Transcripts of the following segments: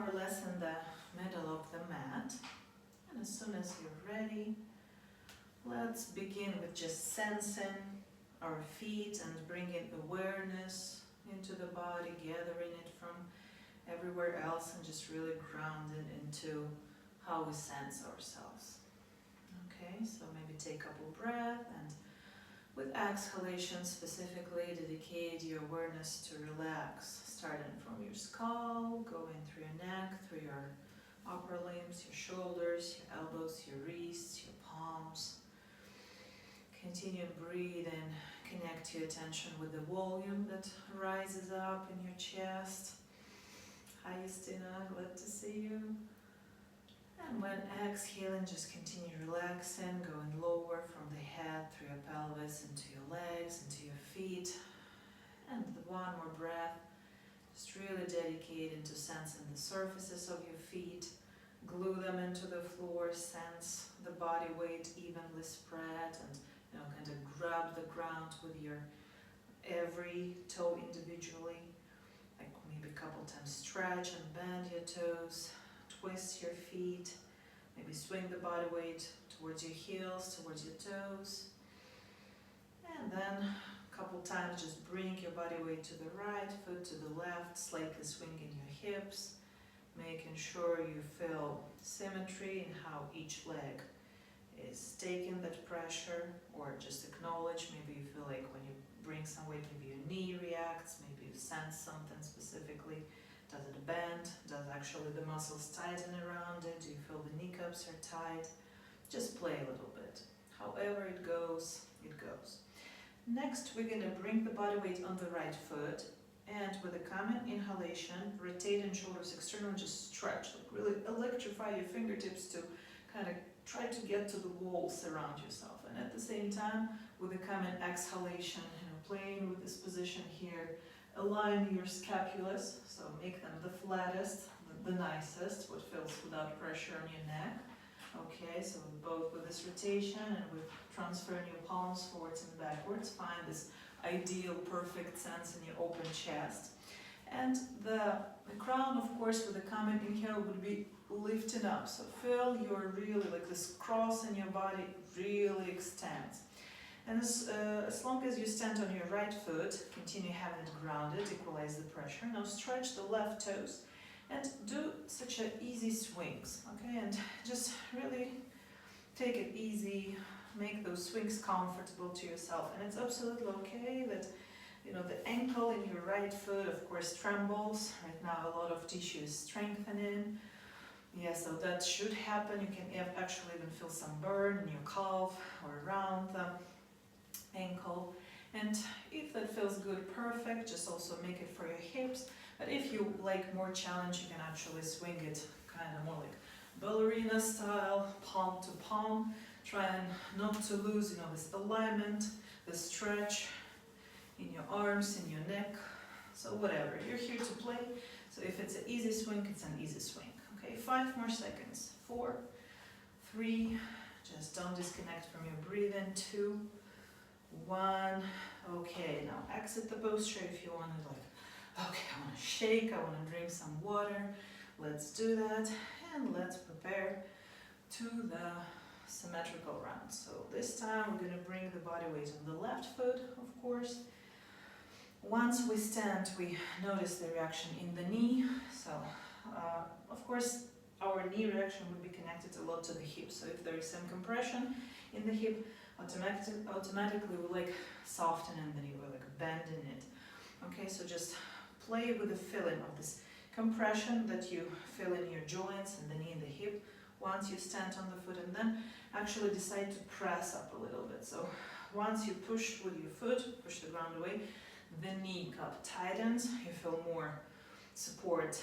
more or less in the middle of the mat. And as soon as you're ready, let's begin with just sensing our feet and bringing awareness into the body, gathering it from everywhere else and just really grounding into how we sense ourselves. Okay, so maybe take a couple breaths and with exhalation specifically dedicate your awareness to relax, starting from your skull, going through your neck, through your upper limbs, your shoulders, your elbows, your wrists, your palms. Continue breathing, connect your attention with the volume that rises up in your chest. Hi Justina, glad to see you. And when exhaling, just continue relaxing, going lower from the head through your pelvis, into your legs, into your feet. And one more breath, just really dedicate into sensing the surfaces of your feet. Glue them into the floor, sense the body weight evenly spread, and kind of grab the ground with your every toe individually. Like maybe a couple times stretch and bend your toes. Twist your feet, maybe swing the body weight towards your heels, towards your toes. And then a couple times just bring your body weight to the right, foot to the left, slightly swinging your hips, making sure you feel symmetry in how each leg is taking that pressure, or just acknowledge, maybe you feel like when you bring some weight, maybe your knee reacts, maybe you sense something specifically. Does it bend? Does actually the muscles tighten around it? Do you feel the kneecaps are tight? Just play a little bit. However it goes, it goes. Next, we're going to bring the body weight on the right foot, and with a common inhalation, rotating shoulders externally, just stretch, like really electrify your fingertips to kind of try to get to the walls around yourself. And at the same time, with a common exhalation, playing with this position here, align your scapulas, so make them the flattest, the nicest, what feels without pressure on your neck. Okay, so both with this rotation and with transferring your palms forwards and backwards, find this ideal, perfect sense in your open chest. And the crown, of course, with a common inhale would be lifting up. So feel your really, like this cross in your body really extends. And as long as you stand on your right foot, continue having it grounded, equalize the pressure. Now stretch the left toes and do such a easy swings, okay? And just really take it easy, make those swings comfortable to yourself. And it's absolutely okay that, the ankle in your right foot, of course, trembles. Right now, a lot of tissue is strengthening. Yeah, so that should happen. You can actually even feel some burn in your calf or around the ankle. And if that feels good, perfect, just also make it for your hips. But if you like more challenge, you can actually swing it kind of more like ballerina style, palm to palm, trying not to lose, this alignment, the stretch in your arms, in your neck, so whatever, you're here to play. So if it's an easy swing, it's an easy swing. Okay, 5 more seconds. 4, 3, just don't disconnect from your breathing. 2, 1. Okay, now exit the posture if you want to, okay, I want to shake, I want to drink some water. Let's do that, and let's prepare to the symmetrical round. So this time we're going to bring the body weight on the left foot, of course. Once we stand, we notice the reaction in the knee. So, of course, our knee reaction would be connected a lot to the hip. So if there is some compression in the hip, automatically we like softening the knee, we're like bending it. Okay, so just play with the feeling of this compression that you feel in your joints and the knee and the hip once you stand on the foot, and then actually decide to press up a little bit. So once you push with your foot, push the ground away, the knee cup tightens, you feel more support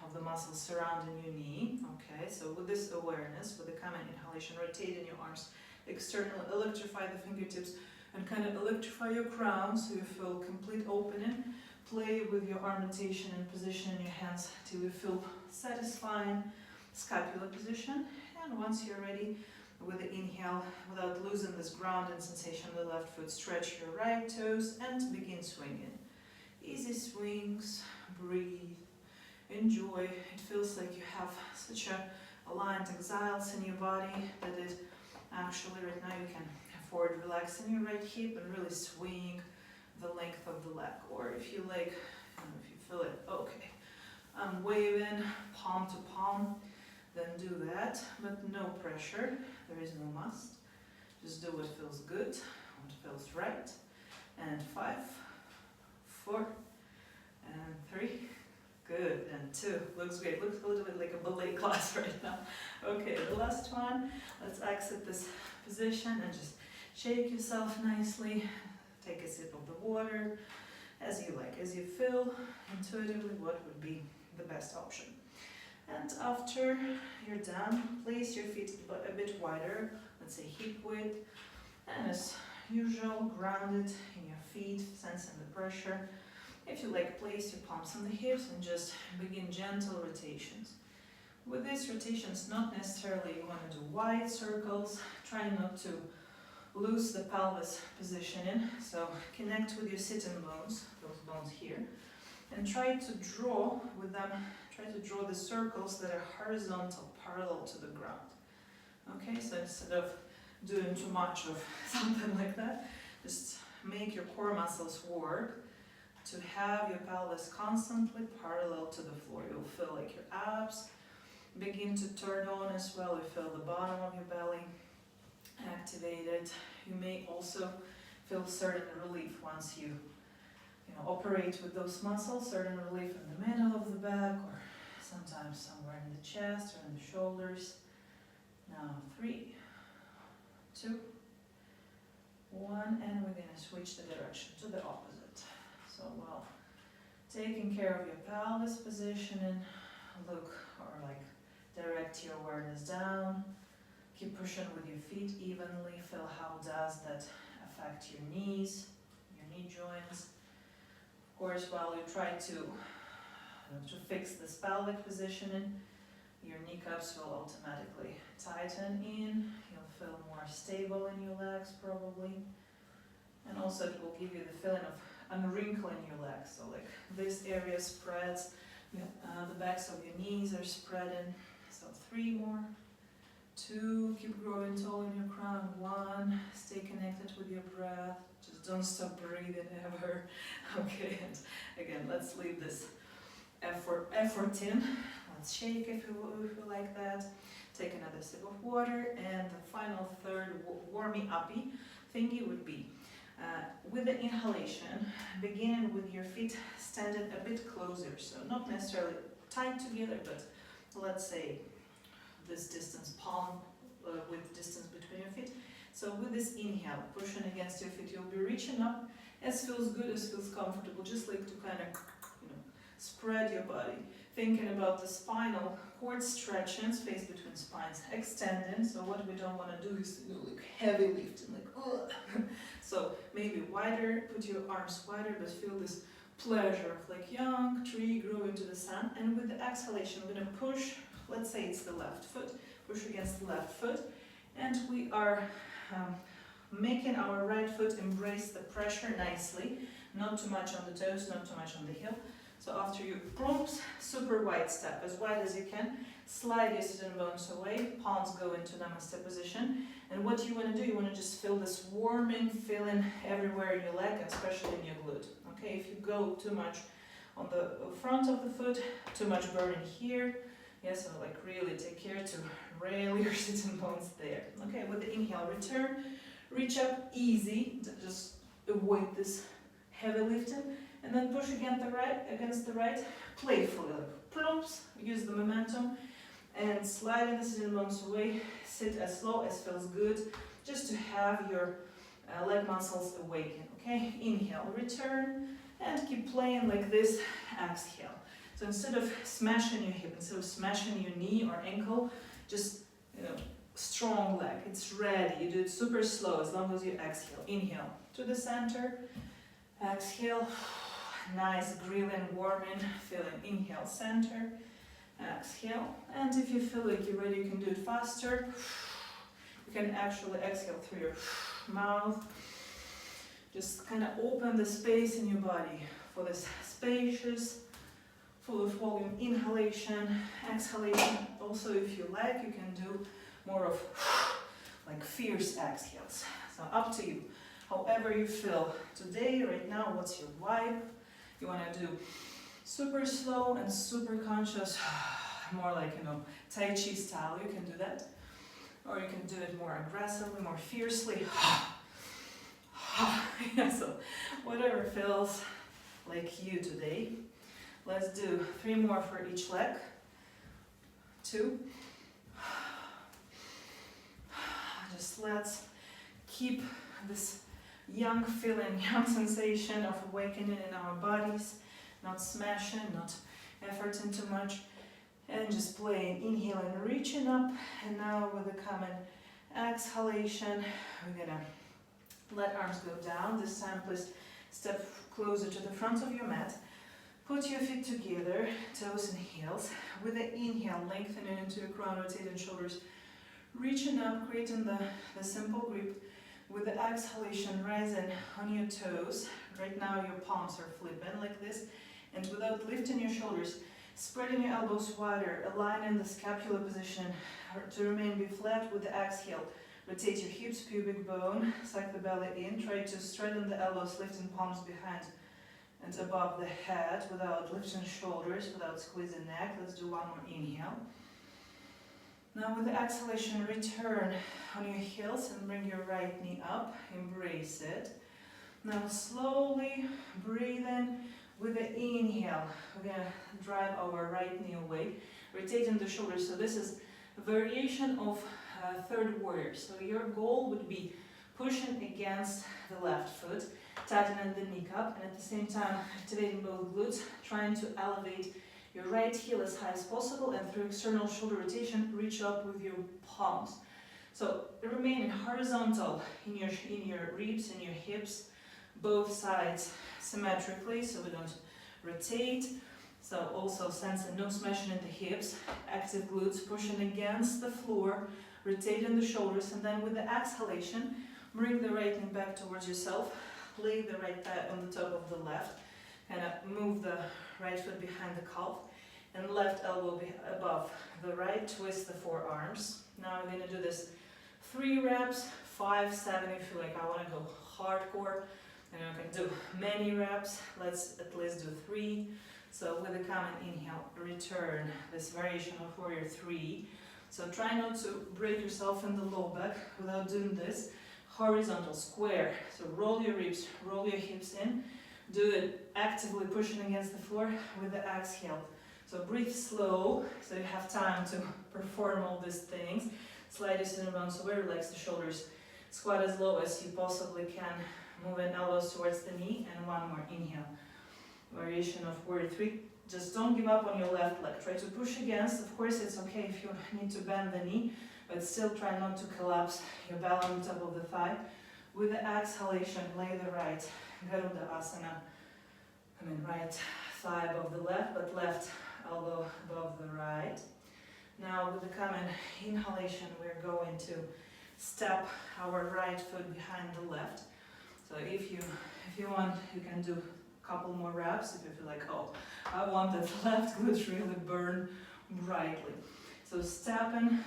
of the muscles surrounding your knee. Okay, so with this awareness, with the common inhalation, rotate in your arms externally, electrify the fingertips, and kind of electrify your crown so you feel complete opening. Play with your arm rotation and position in your hands till you feel satisfying scapular position. And once you're ready, with the inhale, without losing this grounding sensation of the left foot, stretch your right toes and begin swinging. Easy swings, breathe, enjoy. It feels like you have such a aligned exhales in your body that it actually right now you can afford relaxing your right hip and really swing the length of the leg. Or if you like, if you feel it, okay, I'm waving palm to palm, then do that, but no pressure. There is no must. Just do what feels good, what feels right. And 5, 4, and 3. Good, and 2. Looks great. Looks a little bit like a ballet class right now. Okay, the last one. Let's exit this position and just shake yourself nicely. Take a sip of the water, as you like, as you feel intuitively what would be the best option. And after you're done, place your feet a bit wider, let's say hip width, and as usual, grounded in your feet, sensing the pressure. If you like, place your palms on the hips and just begin gentle rotations. With these rotations, not necessarily you want to do wide circles, try not to lose the pelvis positioning, so connect with your sitting bones, those bones here, and try to draw with them, try to draw the circles that are horizontal, parallel to the ground. Okay, so instead of doing too much of something like that, just make your core muscles work to have your pelvis constantly parallel to the floor. You'll feel like your abs begin to turn on as well. You feel the bottom of your belly activated. You may also feel certain relief once you operate with those muscles, certain relief in the middle of the back or sometimes somewhere in the chest or in the shoulders. Now 3, 2, 1, and we're going to switch the direction to the opposite. So while taking care of your pelvis positioning, look or like direct your awareness down. Keep pushing with your feet evenly. Feel how does that affect your knees, your knee joints. Of course, while you try to fix this pelvic positioning, your kneecaps will automatically tighten in. You'll feel more stable in your legs probably. And also it will give you the feeling of unwrinkling your legs. So like this area spreads, the backs of your knees are spreading. So 3 more. 2, keep growing tall in your crown. 1, stay connected with your breath. Just don't stop breathing ever. Okay, and again, let's leave this effort in. Let's shake if you like that. Take another sip of water, and the final third warming-uppy thingy would be with the inhalation, beginning with your feet standing a bit closer. So not necessarily tight together, but let's say this distance, palm width distance between your feet. So with this inhale, pushing against your feet, you'll be reaching up as feels good, as feels comfortable, just like to kind of spread your body. Thinking about the spinal cord stretching, space between spines extending. So what we don't want to do is like heavy lifting, like ugh. So maybe wider, put your arms wider, but feel this pleasure of like young tree growing to the sun. And with the exhalation, we're going to push. Let's say it's the left foot, push against the left foot, and we are making our right foot embrace the pressure nicely, not too much on the toes, not too much on the heel. So after you plumps, super wide step, as wide as you can, slide your sitting bones away, palms go into namaste position, and what you want to do, you want to just feel this warming feeling everywhere in your leg, especially in your glute. Okay, if you go too much on the front of the foot, too much burning here, yes, so like really take care to rail your sitting bones there. Okay, with the inhale, return, reach up, easy, just avoid this heavy lifting, and then push against the right, playfully, like plumps, use the momentum, and sliding the sitting bones away, sit as slow as feels good, just to have your leg muscles awaken. Okay, inhale, return, and keep playing like this, exhale. So instead of smashing your hip, instead of smashing your knee or ankle, just, strong leg, it's ready. You do it super slow as long as you exhale. Inhale to the center, exhale, nice grilling, warming, feeling. Inhale, center, exhale. And if you feel like you're ready, you can do it faster. You can actually exhale through your mouth. Just kind of open the space in your body for this spacious, full of volume inhalation, exhalation. Also, if you like, you can do more of like fierce exhales. So up to you, however you feel today, right now, what's your vibe? You want to do super slow and super conscious, more like, Tai Chi style, you can do that. Or you can do it more aggressively, more fiercely. Yeah, so whatever feels like you today. Let's do 3 more for each leg. 2. Just let's keep this young feeling, young sensation of awakening in our bodies, not smashing, not efforting too much, and just playing, inhaling, reaching up, and now with the common exhalation, we're gonna let arms go down. This time, please step closer to the front of your mat. Put your feet together, toes and heels. With the inhale, lengthening into your crown, rotating shoulders, reaching up, creating the simple grip. With the exhalation, rising on your toes. Right now, your palms are flipping like this. And without lifting your shoulders, spreading your elbows wider, aligning the scapular position to remain flat with the exhale. Rotate your hips, pubic bone, suck the belly in. Try to straighten the elbows, lifting palms behind and above the head without lifting shoulders, without squeezing neck. Let's do one more inhale. Now with the exhalation, return on your heels and bring your right knee up. Embrace it. Now slowly breathe in. With the inhale, we're going to drive our right knee away, rotating the shoulders. So this is a variation of third warrior. So your goal would be pushing against the left foot, tightening the knee cup, and at the same time activating both glutes, trying to elevate your right heel as high as possible, and through external shoulder rotation, reach up with your palms. So remain horizontal in your ribs and your hips, both sides symmetrically, so we don't rotate. So also sensing no smashing in the hips, active glutes pushing against the floor, rotating the shoulders, and then with the exhalation, bring the right knee back towards yourself, lay the right thigh on the top of the left, and move the right foot behind the calf, and left elbow above the right, twist the forearms. Now we're going to do this 3 reps, 5, 7 if you like. I want to go hardcore. And you can do many reps. Let's at least do 3. So with a common inhale, return this variation of warrior 3. So try not to break yourself in the low back without doing this. Horizontal square. So roll your ribs, roll your hips in. Do it actively pushing against the floor with the exhale. So breathe slow, so you have time to perform all these things. Slide your center bones away, relax the shoulders. Squat as low as you possibly can. Moving elbows towards the knee, and one more inhale. Variation of warrior 3. Just don't give up on your left leg. Try to push against. Of course, it's okay if you need to bend the knee, but still try not to collapse your belly on top of the thigh. With the exhalation, lay the right Garuda Asana. Right thigh above the left, but left elbow above the right. Now with the common inhalation, we're going to step our right foot behind the left. So if you want, you can do a couple more reps if you feel like, oh, I want that left glute really burn brightly. So stepping,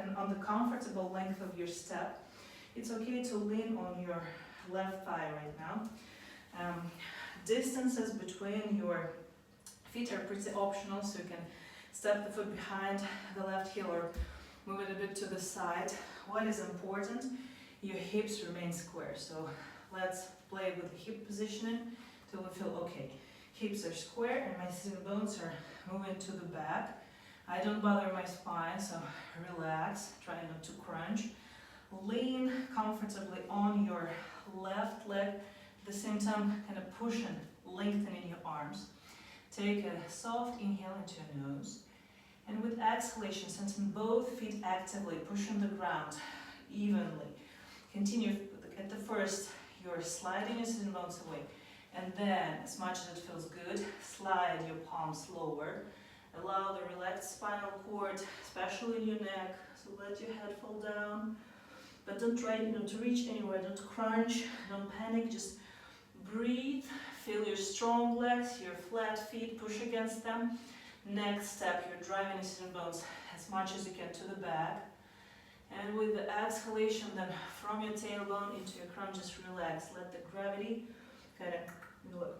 and on the comfortable length of your step, it's okay to lean on your left thigh right now. Distances between your feet are pretty optional, so you can step the foot behind the left heel or move it a bit to the side. What is important? Your hips remain square. So let's play with the hip positioning till we feel okay. Hips are square and my sitting bones are moving to the back. I don't bother my spine, so relax, try not to crunch. Lean comfortably on your left leg, at the same time kind of pushing, lengthening your arms. Take a soft inhale into your nose, and with exhalation, sensing both feet actively pushing the ground evenly. Continue at the first, you're sliding your sitting bones away, and then, as much as it feels good, slide your palms lower. Allow the relaxed spinal cord, especially in your neck, so let your head fall down. But don't try to reach anywhere, don't crunch, don't panic, just breathe, feel your strong legs, your flat feet, push against them. Next step, you're driving your sitting bones as much as you can to the back. And with the exhalation, then from your tailbone into your crown, just relax. Let the gravity kind of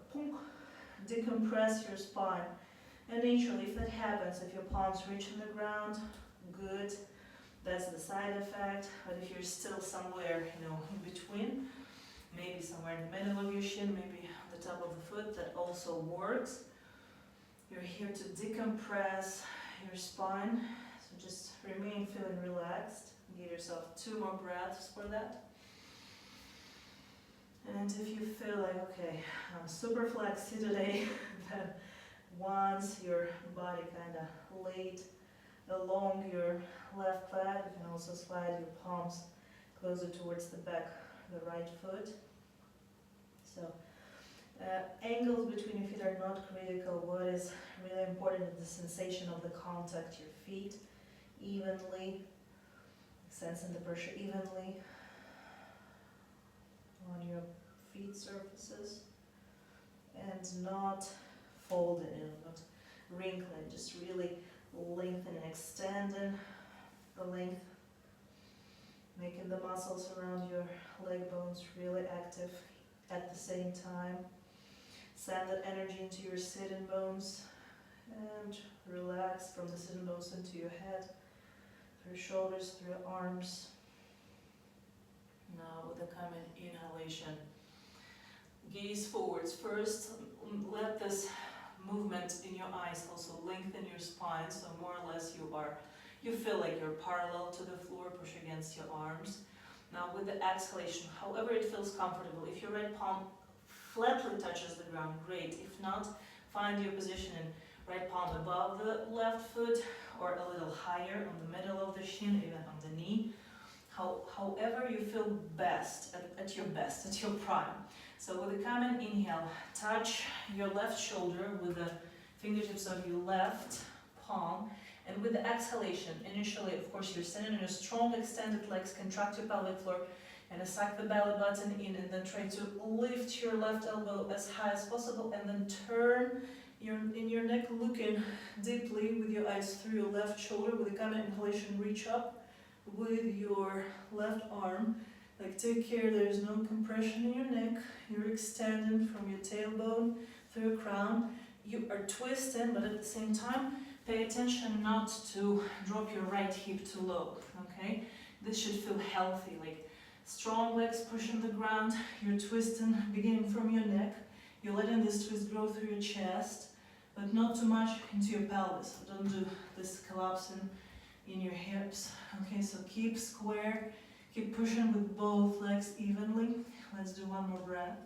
decompress your spine. And naturally, if that happens, if your palms reach in the ground, good. That's the side effect. But if you're still somewhere, in between, maybe somewhere in the middle of your shin, maybe on the top of the foot, that also works. You're here to decompress your spine. So just remain feeling relaxed. Give yourself 2 more breaths for that. And if you feel like, okay, I'm super flexy today, then once your body kind of laid along your left leg, you can also slide your palms closer towards the back of the right foot. So angles between your feet are not critical. What is really important is the sensation of the contact, your feet evenly, sensing the pressure evenly on your feet surfaces, and not folding, not wrinkling, just really lengthening, extending the length, making the muscles around your leg bones really active at the same time. Send that energy into your sitting bones and relax from the sitting bones into your head, through your shoulders, through your arms. Now with the coming inhalation, gaze forwards. First, let this movement in your eyes also lengthen your spine, so more or less you feel like you're parallel to the floor, push against your arms. Now with the exhalation, however it feels comfortable, if your right palm flatly touches the ground, great. If not, find your position in right palm above the left foot or a little higher on the middle of the shin, even on the knee. However you feel best, at your best, at your prime. So with the common inhale, touch your left shoulder with the fingertips of your left palm. And with the exhalation, initially, of course, you're sitting on your strong extended legs, contract your pelvic floor, and suck the belly button in, and then try to lift your left elbow as high as possible, and then turn in your neck, looking deeply with your eyes through your left shoulder. With the common inhalation, reach up with your left arm. Like, take care there's no compression in your neck. You're extending from your tailbone through your crown. You are twisting, but at the same time, pay attention not to drop your right hip too low, okay? This should feel healthy, like strong legs pushing the ground. You're twisting, beginning from your neck. You're letting this twist grow through your chest, but not too much into your pelvis. So don't do this collapsing in your hips, okay? So keep square. Keep pushing with both legs evenly. Let's do 1 more breath.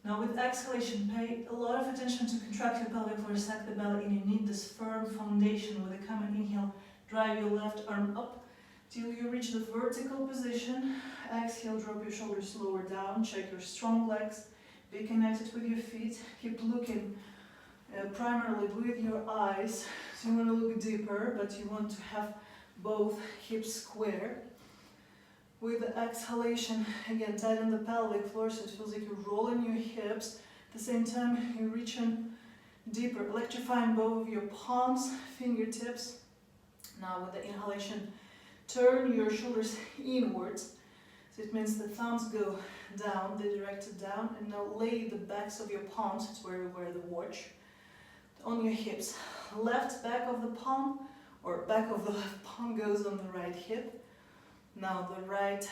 Now with exhalation, pay a lot of attention to contract your pelvic floor, suck the belly in. You need this firm foundation. With a common inhale, drive your left arm up till you reach the vertical position. Exhale, drop your shoulders lower down. Check your strong legs. Be connected with your feet. Keep looking primarily with your eyes. So you want to look deeper, but you want to have both hips square. With the exhalation, again, tighten the pelvic floor so it feels like you're rolling your hips. At the same time, you're reaching deeper, electrifying both of your palms, fingertips. Now with the inhalation, turn your shoulders inwards. So it means the thumbs go down, they're directed down. And now lay the backs of your palms, it's where you wear the watch, on your hips. Left back of the palm, or back of the left palm goes on the right hip. Now the right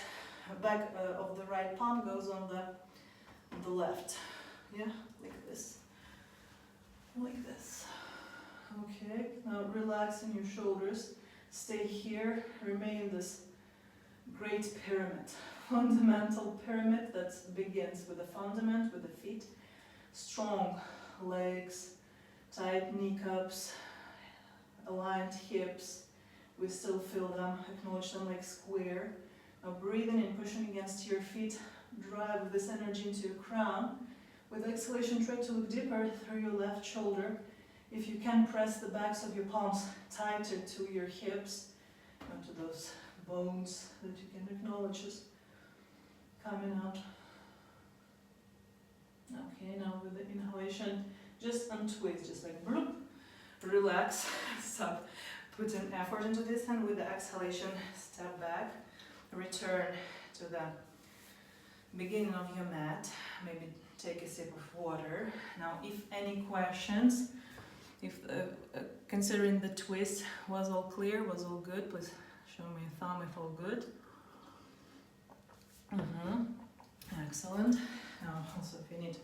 back of the right palm goes on the left. Yeah, like this. Like this. Okay, now relaxing your shoulders. Stay here, remain this great pyramid. Fundamental pyramid that begins with the fundament, with the feet. Strong legs, tight kneecaps, aligned hips. We still feel them, acknowledge them like square. Now breathing in, pushing against your feet, drive this energy into your crown. With exhalation, try to look deeper through your left shoulder. If you can, press the backs of your palms tighter to your hips, and to those bones that you can acknowledge as coming out. Okay, now with the inhalation, just untwist, just like bloop, relax, stop, put an effort into this, and with the exhalation, step back, return to the beginning of your mat, maybe take a sip of water. Now, if any questions, if considering the twist was all clear, was all good, please show me a thumb if all good. Excellent. Now, also if you need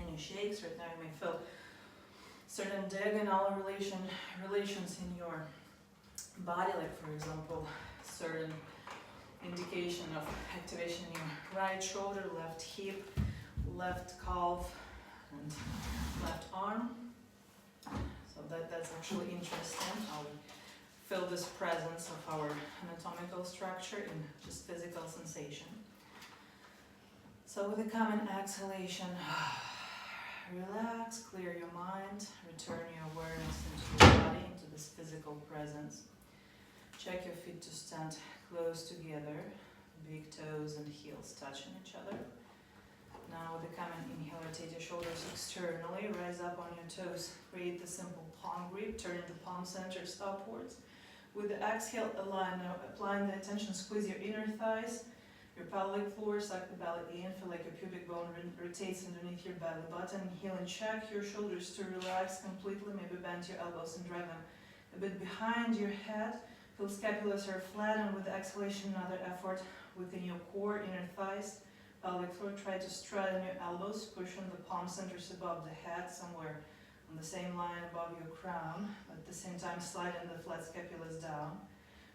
any shakes, right now you may feel certain diagonal relations in your body, like for example, certain indication of activation in your right shoulder, left hip, left calf, and left arm. So that's actually interesting how we feel this presence of our anatomical structure in just physical sensation. So with a common exhalation, relax, clear your mind, return your awareness into your body, into this physical presence. Check your feet to stand close together, big toes and heels touching each other. Now with a common inhale, rotate your shoulders externally, rise up on your toes, create the simple palm grip, turn the palm centers upwards. With the exhale, applying the attention, squeeze your inner thighs, your pelvic floor, suck the belly in, feel like your pubic bone rotates underneath your belly button. Inhale and check your shoulders to relax completely, maybe bend your elbows and drive them a bit behind your head. Feel scapulars are flat, and with the exhalation, another effort within your core, inner thighs, pelvic floor. Try to straighten your elbows, pushing the palm centers above the head, somewhere on the same line above your crown. At the same time, sliding the flat scapulas down.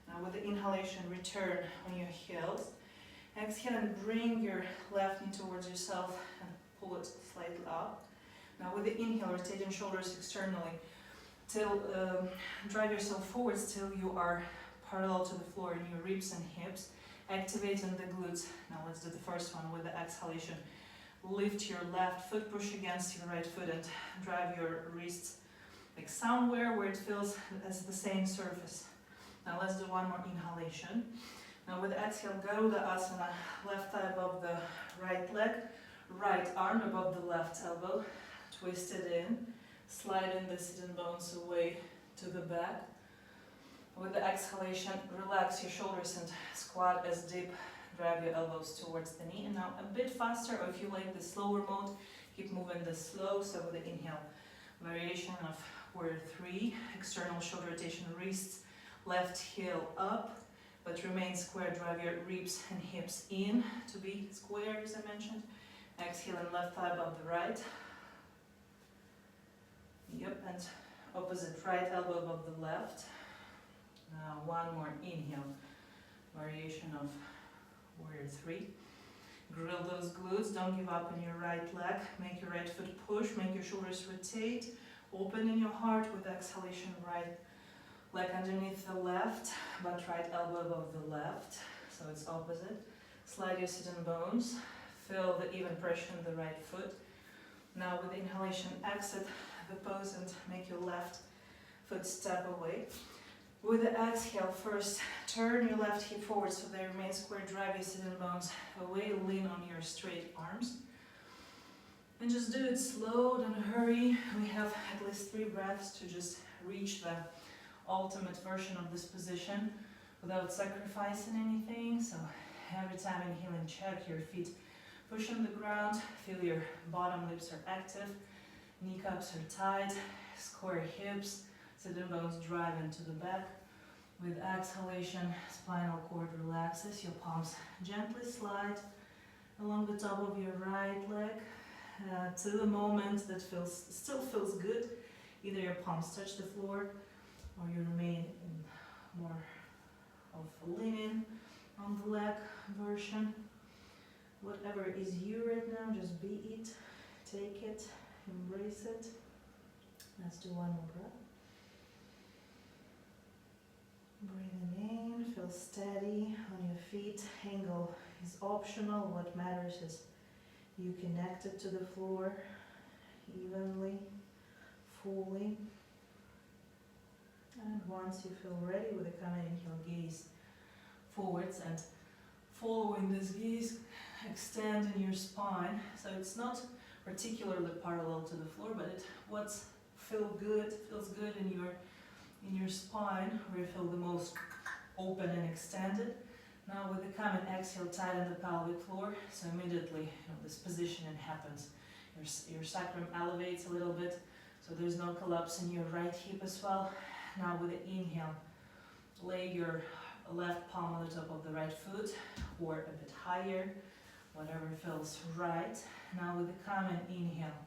Now with the inhalation, return on your heels. Exhale and bring your left knee towards yourself and pull it slightly up. Now with the inhale, rotating shoulders externally till drive yourself forwards till you are parallel to the floor in your ribs and hips, activating the glutes. Now let's do the first one with the exhalation. Lift your left foot, push against your right foot, and drive your wrists like somewhere where it feels as the same surface. Now let's do one more inhalation. Now with the exhale, Garuda Asana, left thigh above the right leg, right arm above the left elbow, twist it in, sliding the sitting bones away to the back. With the exhalation, relax your shoulders and squat as deep, drive your elbows towards the knee. And now a bit faster, or if you like the slower mode, keep moving the slow. So with the inhale, variation of warrior 3, external shoulder rotation, wrists, left heel up, but remain square, drive your ribs and hips in to be square as I mentioned. Exhale and left thigh above the right. Yep, and opposite, right elbow above the left. Now one more inhale, variation of warrior 3. Grill those glutes, don't give up on your right leg, make your right foot push, make your shoulders rotate, open in your heart with exhalation, right leg underneath the left, but right elbow above the left, so it's opposite. Slide your sitting bones, feel the even pressure in the right foot. Now with inhalation, exit the pose and make your left foot step away. With the exhale, first turn your left hip forward so they remain square, drive your sitting bones away, lean on your straight arms. And just do it slow, don't hurry. We have at least 3 breaths to just reach the ultimate version of this position without sacrificing anything. So every time inhaling, check your feet pushing the ground, feel your bottom lips are active, kneecaps are tight, square hips, sitting bones drive into the back. With exhalation, spinal cord relaxes, your palms gently slide along the top of your right leg to the moment that still feels good. Either your palms touch the floor or you remain in more of leaning on the leg version. Whatever is you right now, just be it, take it, embrace it. Let's do one more breath. Breathing in, feel steady on your feet. Angle is optional. What matters is you connected to the floor evenly, fully. And once you feel ready, with a common inhale, gaze forwards, and following this gaze, extending your spine. So it's not particularly parallel to the floor, but what's feels good in your spine, where you feel the most open and extended. Now with the common exhale, tighten the pelvic floor, so immediately this positioning happens. Your sacrum elevates a little bit, so there's no collapse in your right hip as well. Now with the inhale, lay your left palm on the top of the right foot, or a bit higher, whatever feels right. Now with the common inhale,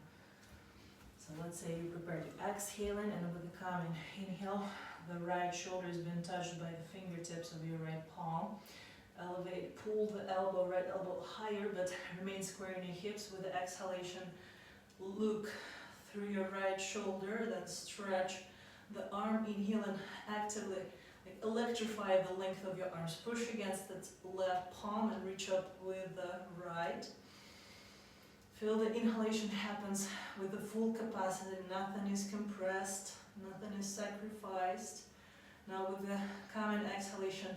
so let's say you prepared your exhaling, and with the common inhale, the right shoulder has been touched by the fingertips of your right palm. Elevate, pull the elbow, right elbow higher, but remain square in your hips. With the exhalation, look through your right shoulder, then stretch the arm, inhale and actively electrify the length of your arms. Push against the left palm and reach up with the right. Feel the inhalation happens with the full capacity, nothing is compressed, nothing is sacrificed. Now with the common exhalation,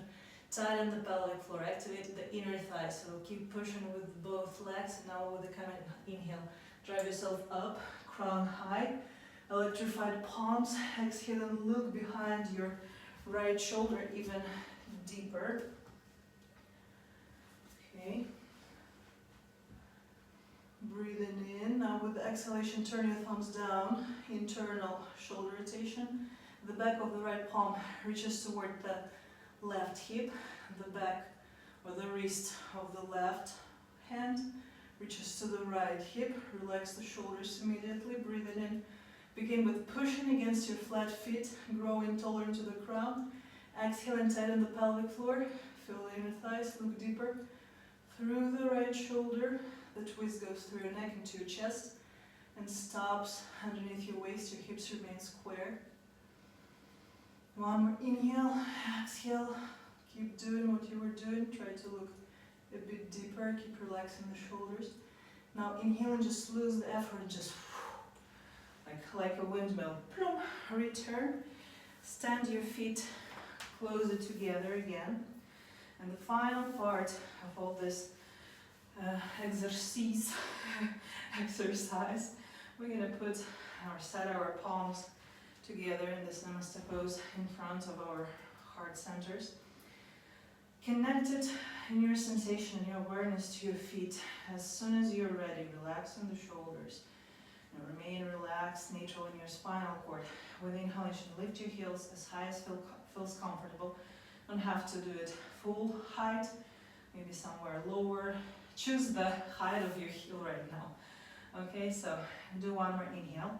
tighten the pelvic floor, activate the inner thigh, so keep pushing with both legs. Now with the common inhale, drive yourself up, crown high, electrified palms, exhale and look behind your right shoulder even deeper. Okay. Breathing in. Now with the exhalation, turn your thumbs down, internal shoulder rotation. The back of the right palm reaches toward the left hip, the back or the wrist of the left hand reaches to the right hip. Relax the shoulders immediately, breathing in. Begin with pushing against your flat feet, growing taller into the crown. Exhale and tighten the pelvic floor. Feel the inner thighs, look deeper. Through the right shoulder, the twist goes through your neck into your chest and stops underneath your waist. Your hips remain square. One more inhale, exhale. Keep doing what you were doing. Try to look a bit deeper. Keep relaxing the shoulders. Now inhale and just lose the effort and just like a windmill. Return. Stand your feet closer together again. And the final part of all this exercise, we're going to set our palms together in this Namaste pose in front of our heart centers. Connected in your sensation and your awareness to your feet. As soon as you're ready, relaxing the shoulders. And remain relaxed, neutral in your spinal cord. With inhalation, lift your heels as high as feels comfortable. Don't have to do it full height, maybe somewhere lower. Choose the height of your heel right now. Okay, so do one more inhale.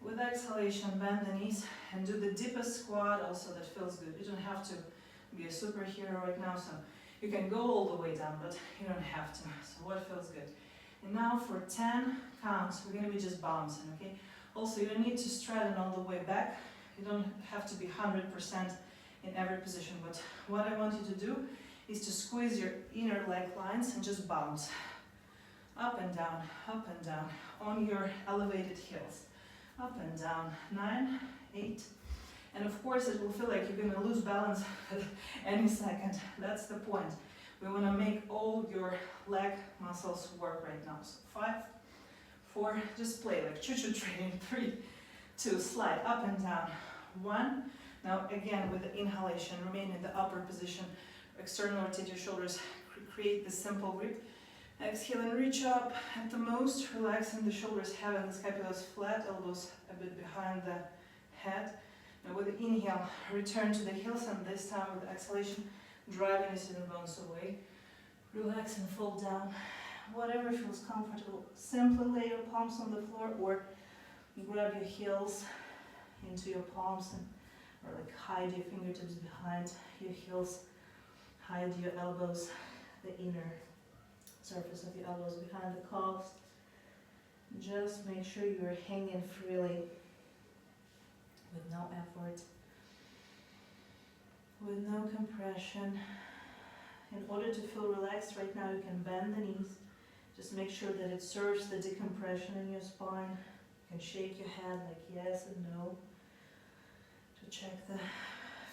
With exhalation, bend the knees and do the deepest squat also that feels good. You don't have to be a superhero right now, so you can go all the way down, but you don't have to. So what feels good? And now for 10 counts, we're going to be just bouncing, okay? Also, you don't need to straighten all the way back. You don't have to be 100% in every position, but what I want you to do is to squeeze your inner leg lines and just bounce. Up and down, on your elevated heels. Up and down, 9, 8, and of course it will feel like you're going to lose balance at any second. That's the point. We want to make all your leg muscles work right now. So 5, 4, just play like choo-choo train. 3, 2, slide up and down. 1. Now again with the inhalation, remain in the upper position. External rotate your shoulders, create this simple grip. Exhale and reach up at the most, relaxing the shoulders, having the scapulas flat, elbows a bit behind the head. Now with the inhale, return to the heels, and this time with the exhalation, driving your sitting bones away. Relax and fall down. Whatever feels comfortable. Simply lay your palms on the floor or grab your heels into your palms or like hide your fingertips behind your heels. Hide your elbows, the inner surface of your elbows behind the calves. Just make sure you're hanging freely with no effort, with no compression. In order to feel relaxed right now, you can bend the knees. Just make sure that it serves the decompression in your spine. You can shake your head like yes and no to check the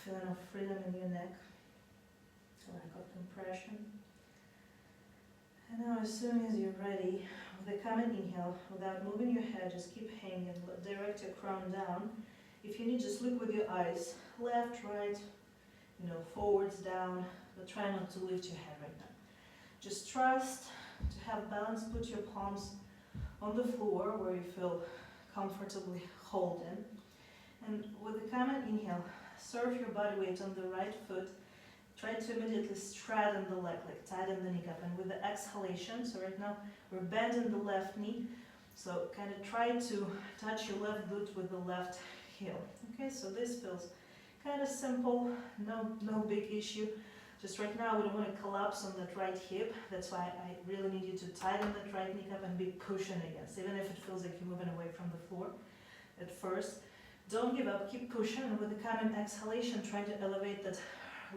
feeling of freedom in your neck, lack of compression. And now as soon as you're ready, with a common inhale, without moving your head, just keep hanging, direct your crown down. If you need, just look with your eyes, left, right, forwards, down, but try not to lift your head right now. Just trust to have balance, put your palms on the floor where you feel comfortably holding. And with a common inhale, serve your body weight on the right foot. Try to immediately straighten the leg, like tighten the kneecap. And with the exhalation, so right now we're bending the left knee. So kind of try to touch your left glute with the left heel. Okay, so this feels kind of simple, no big issue. Just right now we don't want to collapse on that right hip. That's why I really need you to tighten that right kneecap and be pushing against, even if it feels like you're moving away from the floor at first. Don't give up, keep pushing, and with the common exhalation, try to elevate that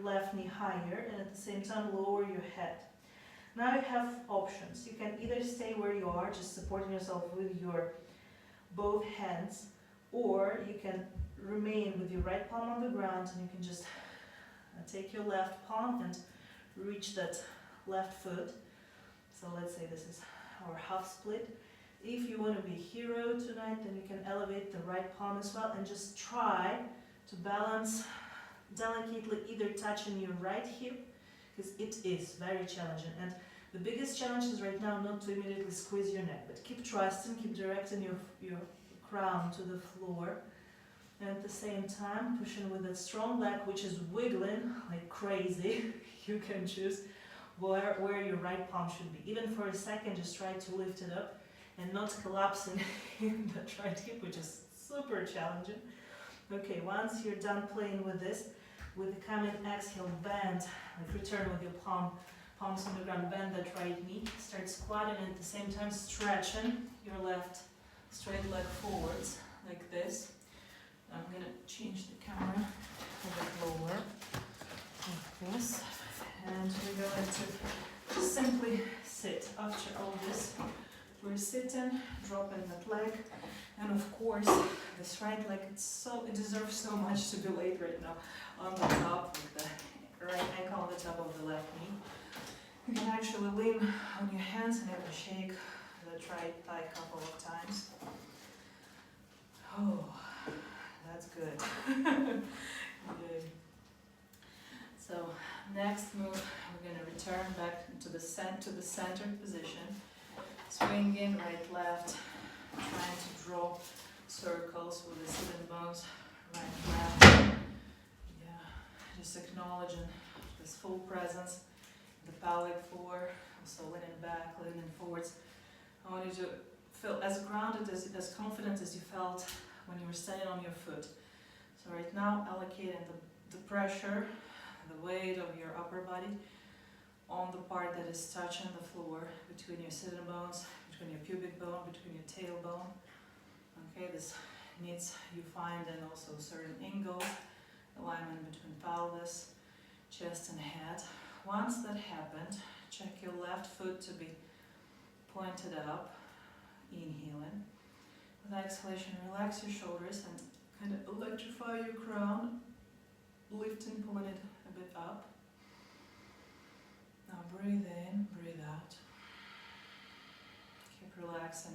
left knee higher and at the same time lower your head. Now you have options. You can either stay where you are, just supporting yourself with your both hands, or you can remain with your right palm on the ground and you can just take your left palm and reach that left foot. So let's say this is our half split. If you want to be hero tonight, then you can elevate the right palm as well and just try to balance delicately, either touching your right hip, because it is very challenging. And the biggest challenge is right now not to immediately squeeze your neck, but keep trusting, keep directing your crown to the floor. And at the same time, pushing with that strong leg, which is wiggling like crazy. You can choose where your right palm should be. Even for a second, just try to lift it up and not collapsing in the right hip, which is super challenging. Okay, once you're done playing with this, with the common exhale, bend, like return with your palms on the ground, bend that right knee, start squatting and at the same time stretching your left straight leg forwards, like this. I'm gonna change the camera a bit lower, like this, and we're going to simply sit. After all this, we're sitting, dropping that leg, and of course, this right leg, it deserves so much to be laid right now on the top, with the right ankle on the top of the left knee. You can actually lean on your hands and have a shake the right thigh a couple of times. Oh. That's good. Good. So next move, we're going to return back to the centered position, swinging right, left, trying to draw circles with the sitting bones, right, left. Yeah, just acknowledging this full presence, the pelvic floor, also leaning back, leaning forwards. I want you to feel as grounded, as confident as you felt when you were standing on your foot. So right now, allocating the pressure, the weight of your upper body on the part that is touching the floor, between your sitting bones, between your pubic bone, between your tailbone. Okay, this needs you find and also certain angle, alignment between pelvis, chest and head. Once that happened, check your left foot to be pointed up, inhaling. With exhalation, relax your shoulders and kind of electrify your crown, lifting, pulling it a bit up. Now breathe in, breathe out. Keep relaxing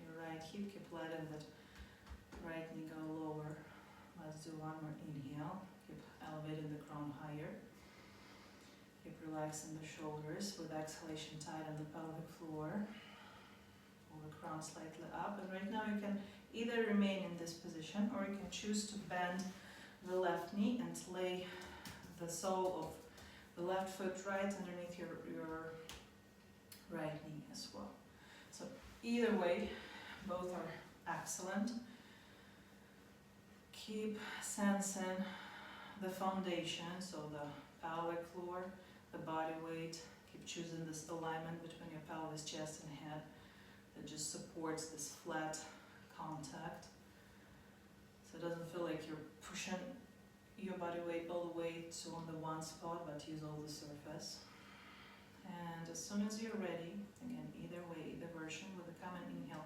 your right hip, keep letting that right knee go lower. Let's do one more inhale. Keep elevating the crown higher. Keep relaxing the shoulders. With exhalation, tighten the pelvic floor. Pull the crown slightly up, and right now you can either remain in this position or you can choose to bend the left knee and lay the sole of the left foot right underneath your right knee as well. So either way, both are excellent. Keep sensing the foundation, so the pelvic floor, the body weight. Keep choosing this alignment between your pelvis, chest and head that just supports this flat contact, so it doesn't feel like you're pushing your body weight all the way to on the one spot, but use all the surface. And as soon as you're ready, again, either way, either version, with a common inhale,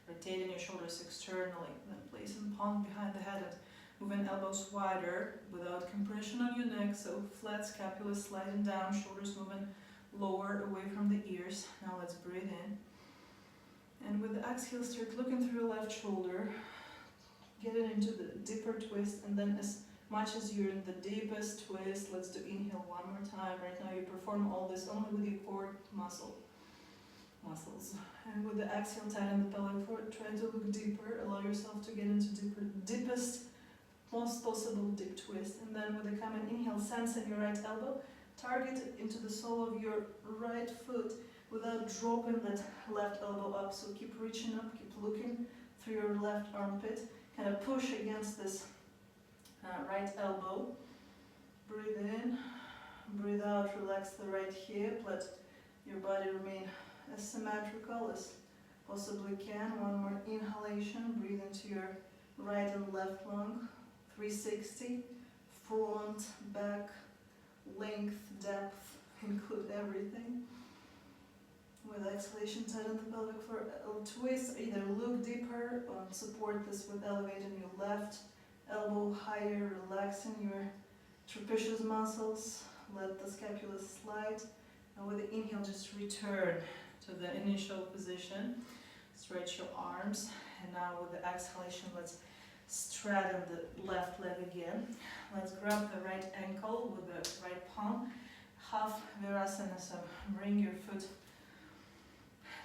rotating your shoulders externally, then placing palm behind the head and moving elbows wider without compression on your neck, so flat scapula sliding down, shoulders moving lower away from the ears. Now let's breathe in. And with the exhale, start looking through your left shoulder. Get it into the deeper twist, and then as much as you're in the deepest twist, let's do inhale one more time. Right now you perform all this only with your core muscles. And with the exhale, tighten the pelvic floor, try to look deeper, allow yourself to get into deepest, most possible deep twist. And then with the common inhale, sense in your right elbow, target it into the sole of your right foot without dropping that left elbow up. So keep reaching up, keep looking through your left armpit, kind of push against this right elbow. Breathe in, breathe out, relax the right hip, let your body remain as symmetrical as possibly can. One more inhalation, breathe into your right and left lung, 360, front, back, length, depth, include everything. With exhalation, tighten the pelvic floor, twist, either look deeper or support this with elevating your left elbow higher, relaxing your trapezius muscles, let the scapula slide, and with the inhale, just return to the initial position, stretch your arms, and now with the exhalation, let's straddle the left leg again. Let's grab the right ankle with the right palm, half Virasana, so bring your foot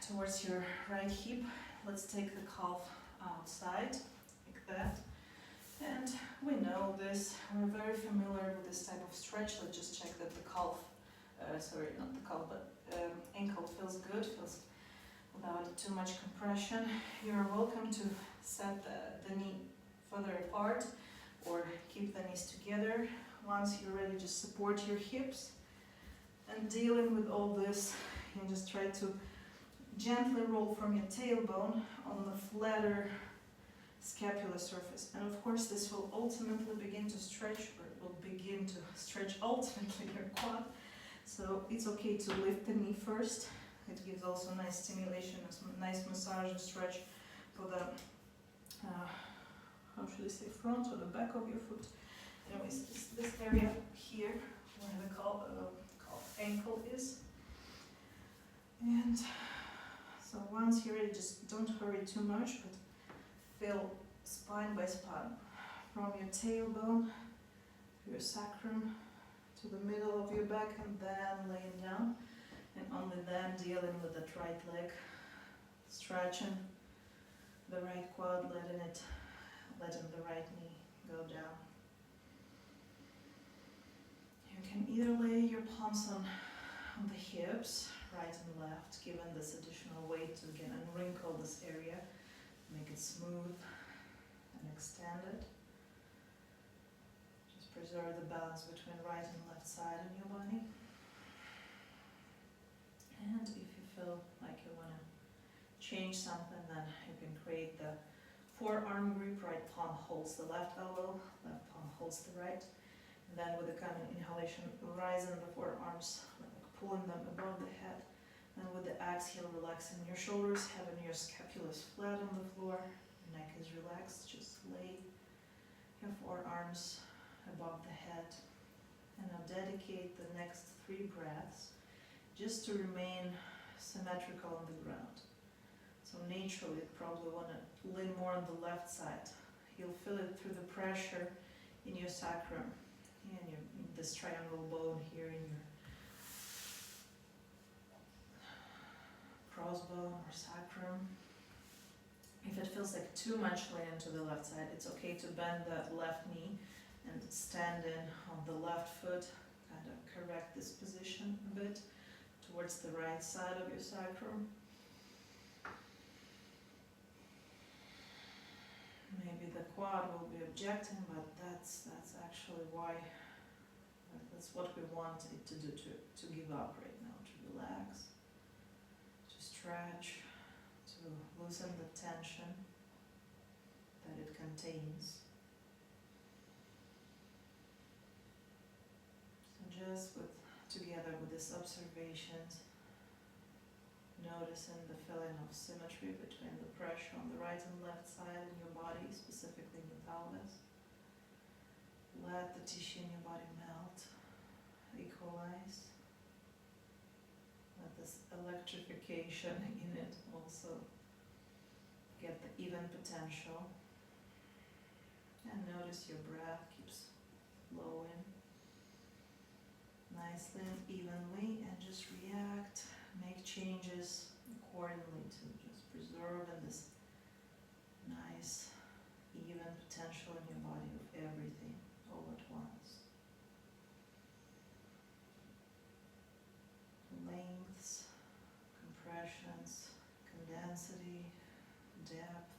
towards your right hip. Let's take the calf outside, like that. And we know this, we're very familiar with this type of stretch. Let's just check that the calf, sorry, not the calf, but ankle feels good, feels without too much compression. You're welcome to set the knee further apart or keep the knees together. Once you're ready, just support your hips. And dealing with all this, you just try to gently roll from your tailbone on the flatter scapular surface. And of course, this will ultimately begin to stretch, or it will begin to stretch ultimately your quad. So it's okay to lift the knee first. It gives also nice stimulation, a nice massage and stretch for the, how should I say, front or the back of your foot. Anyways, this area here where the calf ankle is. And so once you're ready, just don't hurry too much, but feel spine by spine, from your tailbone to your sacrum to the middle of your back, and then laying down, and only then dealing with that right leg, stretching the right quad, letting the right knee go down. You can either lay your palms on the hips, right and left, given this additional weight to again unwrinkle this area, make it smooth and extend it. Just preserve the balance between right and left side in your body. And if you feel like you want to change something, then you can create the forearm grip. Right palm holds the left elbow, left palm holds the right. And then with the common inhalation, rising the forearms, pulling them above the head. And with the exhale, relaxing your shoulders, having your scapulas flat on the floor, your neck is relaxed. Just lay your forearms above the head. And now dedicate the next 3 breaths just to remain symmetrical on the ground. So naturally, you probably want to lean more on the left side. You'll feel it through the pressure in your sacrum, in this triangle bone here in your crossbone or sacrum. If it feels like too much leaning to the left side, it's okay to bend the left knee and stand in on the left foot, kind of correct this position a bit towards the right side of your sacrum. Maybe the quad will be objecting, but that's actually why, that's what we want it to do, to give up right now, to relax, to stretch, to loosen the tension that it contains. So just together with this observations, noticing the feeling of symmetry between the pressure on the right and left side in your body, specifically in the pelvis. Let the tissue in your body melt, equalize. this electrification in it also. Get the even potential. And notice your breath keeps flowing nicely and evenly, and just react, make changes accordingly to just preserve in this nice even potential in your body of everything all at once. Lengths, compressions, condensity, depth,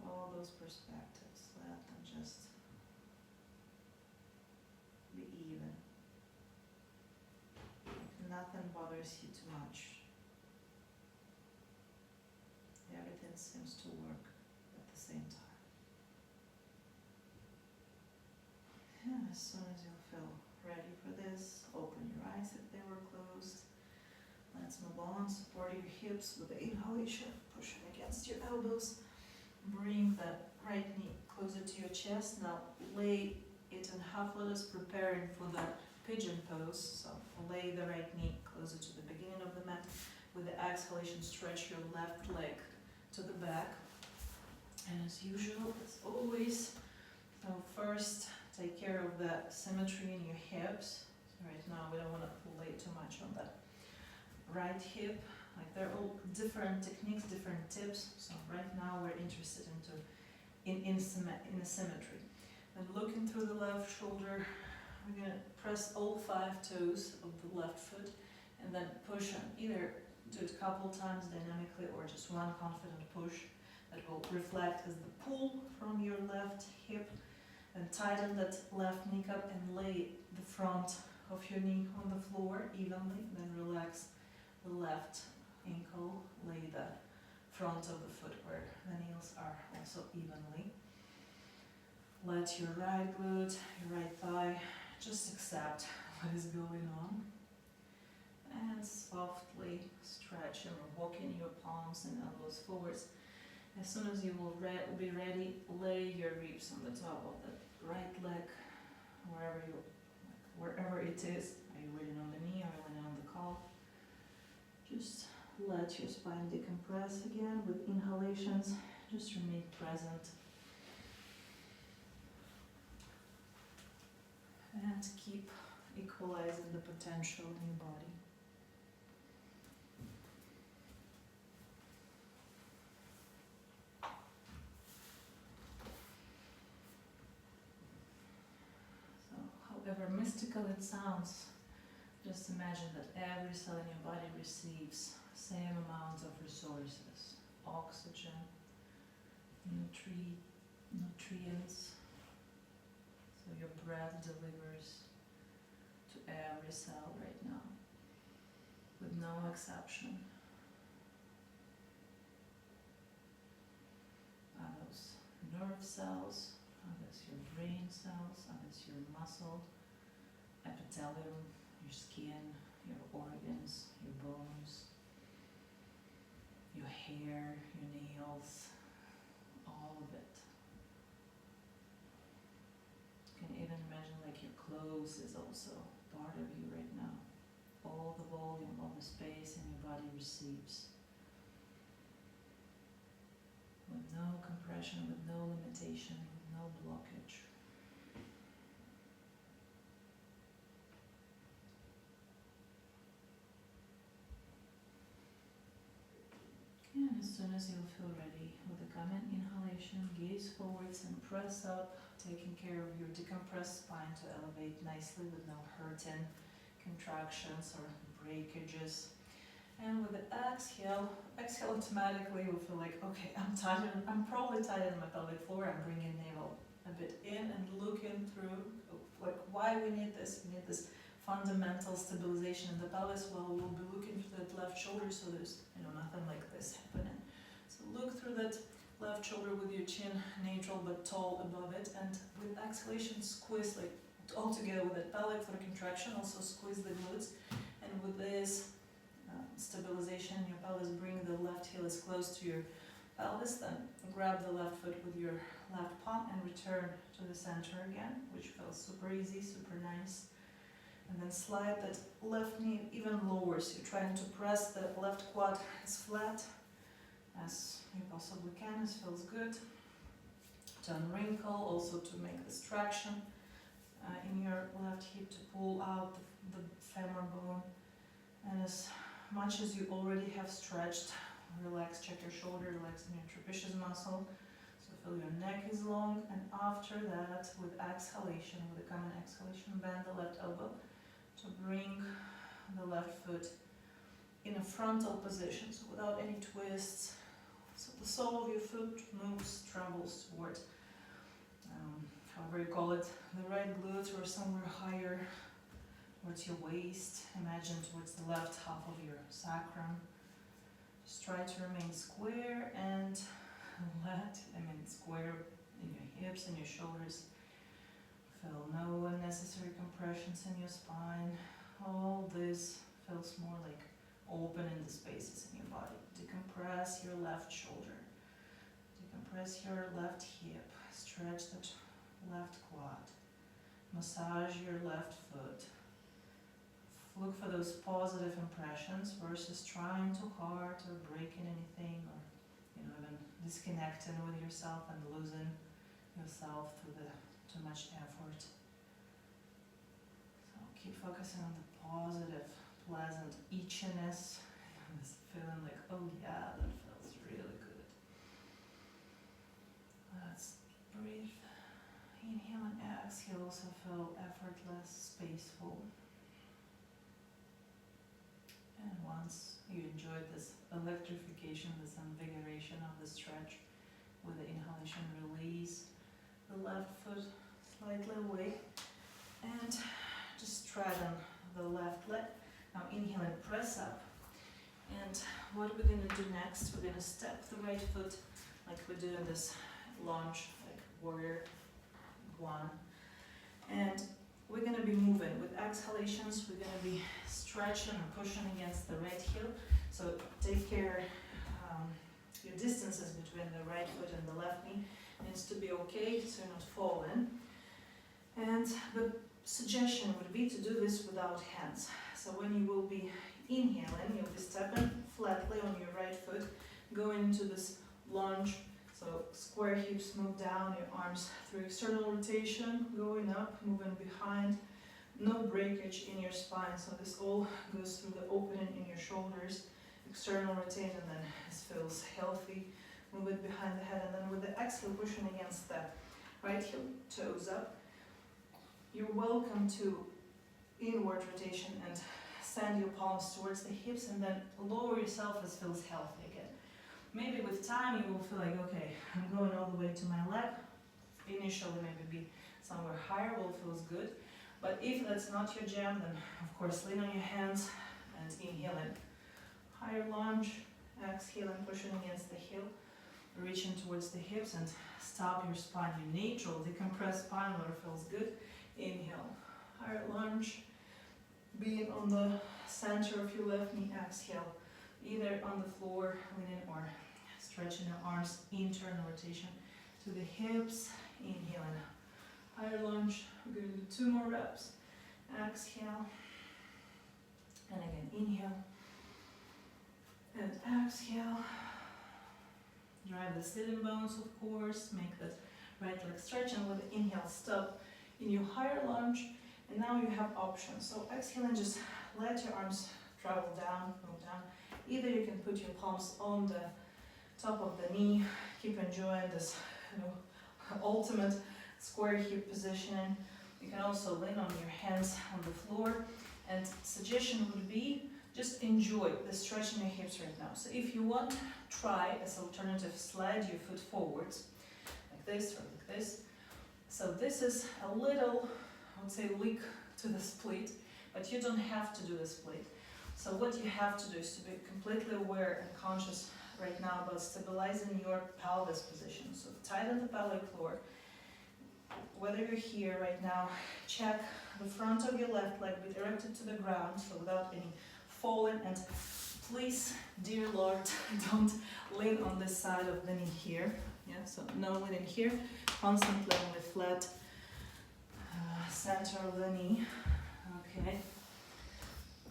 all those perspectives, let them just be even. Nothing bothers you too much. Everything seems to work at the same time. And as soon as you feel ready for this, open your eyes if they were closed. Let's move on. Support your hips with the inhalation, pushing against your elbows. Bring the right knee closer to your chest. Now lay it in half lotus, preparing for the pigeon pose. So lay the right knee closer to the beginning of the mat. With the exhalation, stretch your left leg to the back. And as usual, as always, so first take care of the symmetry in your hips. So right now we don't want to lay too much on the right hip. Like they're all different techniques, different tips. So right now we're interested in symmetry. And looking through the left shoulder, we're gonna press all 5 toes of the left foot, and then push on. Either do it a couple times dynamically, or just one confident push that will reflect as the pull from your left hip. And tighten that left kneecap and lay the front of your knee on the floor evenly. Then relax the left ankle, lay the front of the foot where the nails are also evenly. Let your right glute, your right thigh, just accept what is going on. And softly stretch and walking your palms and elbows forwards. As soon as you will be ready, lay your ribs on the top of the right leg, wherever it is. Are you laying on the knee? Are you laying on the calf? Just let your spine decompress again with inhalations. Just remain present. And keep equalizing the potential in your body. However mystical it sounds, just imagine that every cell in your body receives the same amount of resources: oxygen, nutrients. So your breath delivers to every cell right now, with no exception. Are those nerve cells? Are those your brain cells? Are those your muscle? Epithelium, your skin, your organs, your bones, your hair, your nails, all of it. You can even imagine like your clothes is also part of you right now. All the volume, all the space in your body receives. With no compression, with no limitation, with no blockage. And as soon as you'll feel ready with the common inhalation, gaze forwards and press up, taking care of your decompressed spine to elevate nicely with no hurting contractions or breakages. And with the exhale automatically you'll feel like, okay, I'm probably tight in my pelvic floor. I'm bringing navel a bit in and looking through like why we need this. We need this fundamental stabilization in the pelvis. Well, we'll be looking for that left shoulder, so there's nothing like this happening. So look through that left shoulder with your chin neutral but tall above it, and with exhalation squeeze like all together with that pelvic floor contraction. Also squeeze the glutes, and with this stabilization in your pelvis, bring the left heel as close to your pelvis. Then grab the left foot with your left palm and return to the center again, which feels super easy, super nice. And then slide that left knee even lower, so you're trying to press the left quad as flat as you possibly can. This feels good. To unwrinkle, also to make this traction in your left hip to pull out the femur bone. And as much as you already have stretched, relax, check your shoulder, relax in your trapezius muscle. So feel your neck is long, and after that, with exhalation, with a common exhalation, bend the left elbow to bring the left foot in a frontal position, so without any twists. So the sole of your foot moves, travels towards, however you call it, the right glute or somewhere higher towards your waist. Imagine towards the left half of your sacrum. Just try to remain square and square in your hips and your shoulders. Feel no unnecessary compressions in your spine. All this feels more like open in the spaces in your body. Decompress your left shoulder. Decompress your left hip. Stretch that left quad. Massage your left foot. Look for those positive impressions versus trying too hard or breaking anything, or even disconnecting with yourself and losing yourself through the too much effort. So keep focusing on the positive, pleasant itchiness, and this feeling like, oh yeah, that feels really good. Let's breathe. Inhale and exhale, also feel effortless, spaceful. And once you enjoyed this electrification, this invigoration of the stretch, with the inhalation, release the left foot slightly away and just straddle the left leg. Now inhale and press up. And what we're going to do next, we're going to step the right foot like we do in this lunge, like warrior one. And we're going to be moving. With exhalations, we're going to be stretching and pushing against the right heel. So take care, your distances between the right foot and the left knee needs to be okay, so you're not falling. And the suggestion would be to do this without hands. So when you will be inhaling, you'll be stepping flatly on your right foot, going into this lunge. So square hips, move down, your arms through external rotation, going up, moving behind. No breakage in your spine, so this all goes through the opening in your shoulders. External rotate, and then this feels healthy. Move it behind the head, and then with the exhale, pushing against the right heel, toes up. You're welcome to inward rotation and send your palms towards the hips, and then lower yourself as feels healthy again. Maybe with time you will feel like, okay, I'm going all the way to my leg. Initially maybe be somewhere higher, will feels good. But if that's not your jam, then of course lean on your hands and inhale in. Higher lunge, exhale and pushing against the heel, reaching towards the hips and stop your spine. Your neutral, decompressed spine, where it feels good. Inhale, higher lunge, being on the center of your left knee. Exhale, either on the floor, leaning, or stretching your arms, internal rotation to the hips. Inhaling, higher lunge. We're going to do 2 more reps. Exhale, and again inhale, and exhale. Drive the sitting bones, of course. Make that right leg stretch, and with the inhale, stop in your higher lunge. And now you have options. So exhale and just let your arms travel down, move down. Either you can put your palms on the top of the knee. Keep enjoying this, ultimate square hip positioning. You can also lean on your hands on the floor. And suggestion would be just enjoy the stretch in your hips right now. So if you want, try as alternative, slide your foot forwards like this or like this. So this is a little, I would say, leak to the split, but you don't have to do the split. So what you have to do is to be completely aware and conscious right now about stabilizing your pelvis position. So tighten the pelvic floor. Whether you're here right now, check the front of your left leg, be directed to the ground, so without any falling. And please, dear Lord, don't lean on this side of the knee here. Yeah, so no leaning here. Constantly on the flat center of the knee. okay?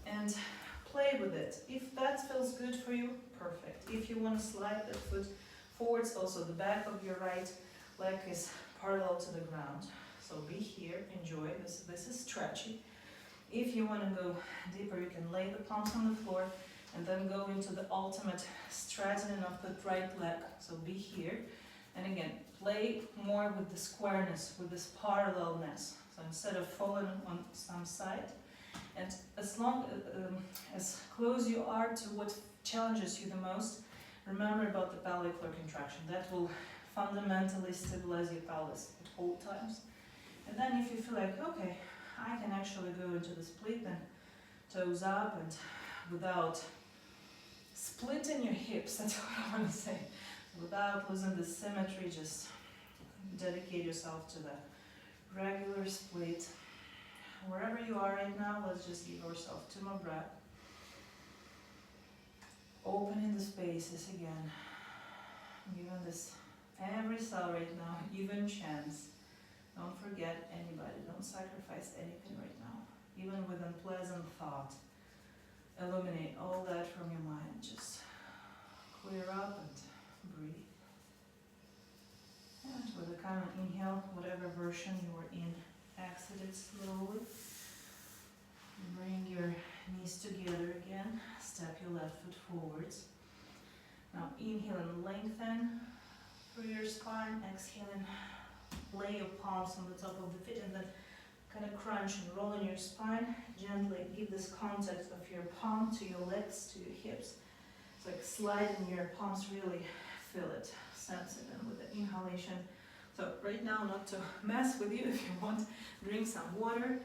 And play with it. If that feels good for you, perfect. If you want to slide that foot forwards, also the back of your right leg is parallel to the ground. So be here, enjoy this. This is stretchy. If you want to go deeper, you can lay the palms on the floor and then go into the ultimate straightening of the right leg. So be here. And again, play more with the squareness, with this parallelness. So instead of falling on some side, and as long as close you are to what challenges you the most, remember about the pelvic floor contraction. That will fundamentally stabilize your pelvis at all times. And then if you feel like, okay, I can actually go into the split and toes up and without splitting your hips, that's what I want to say. Without losing the symmetry, just dedicate yourself to the regular split. Wherever you are right now, let's just give ourselves 2 more breaths. Opening the spaces again. Giving this every cell right now even chance. Don't forget anybody. Don't sacrifice anything right now. Even with unpleasant thought. Eliminate all that from your mind. Just clear up and breathe. And with a kind of inhale, whatever version you were in, exit it slowly. Bring your knees together again. Step your left foot forwards. Now inhale and lengthen through your spine. Exhaling, lay your palms on the top of the feet and then kind of crunch and roll in your spine. Gently give this contact of your palm to your legs, to your hips. It's like sliding your palms, really feel it, sense it. And with the inhalation, so right now, not to mess with you, if you want, drink some water,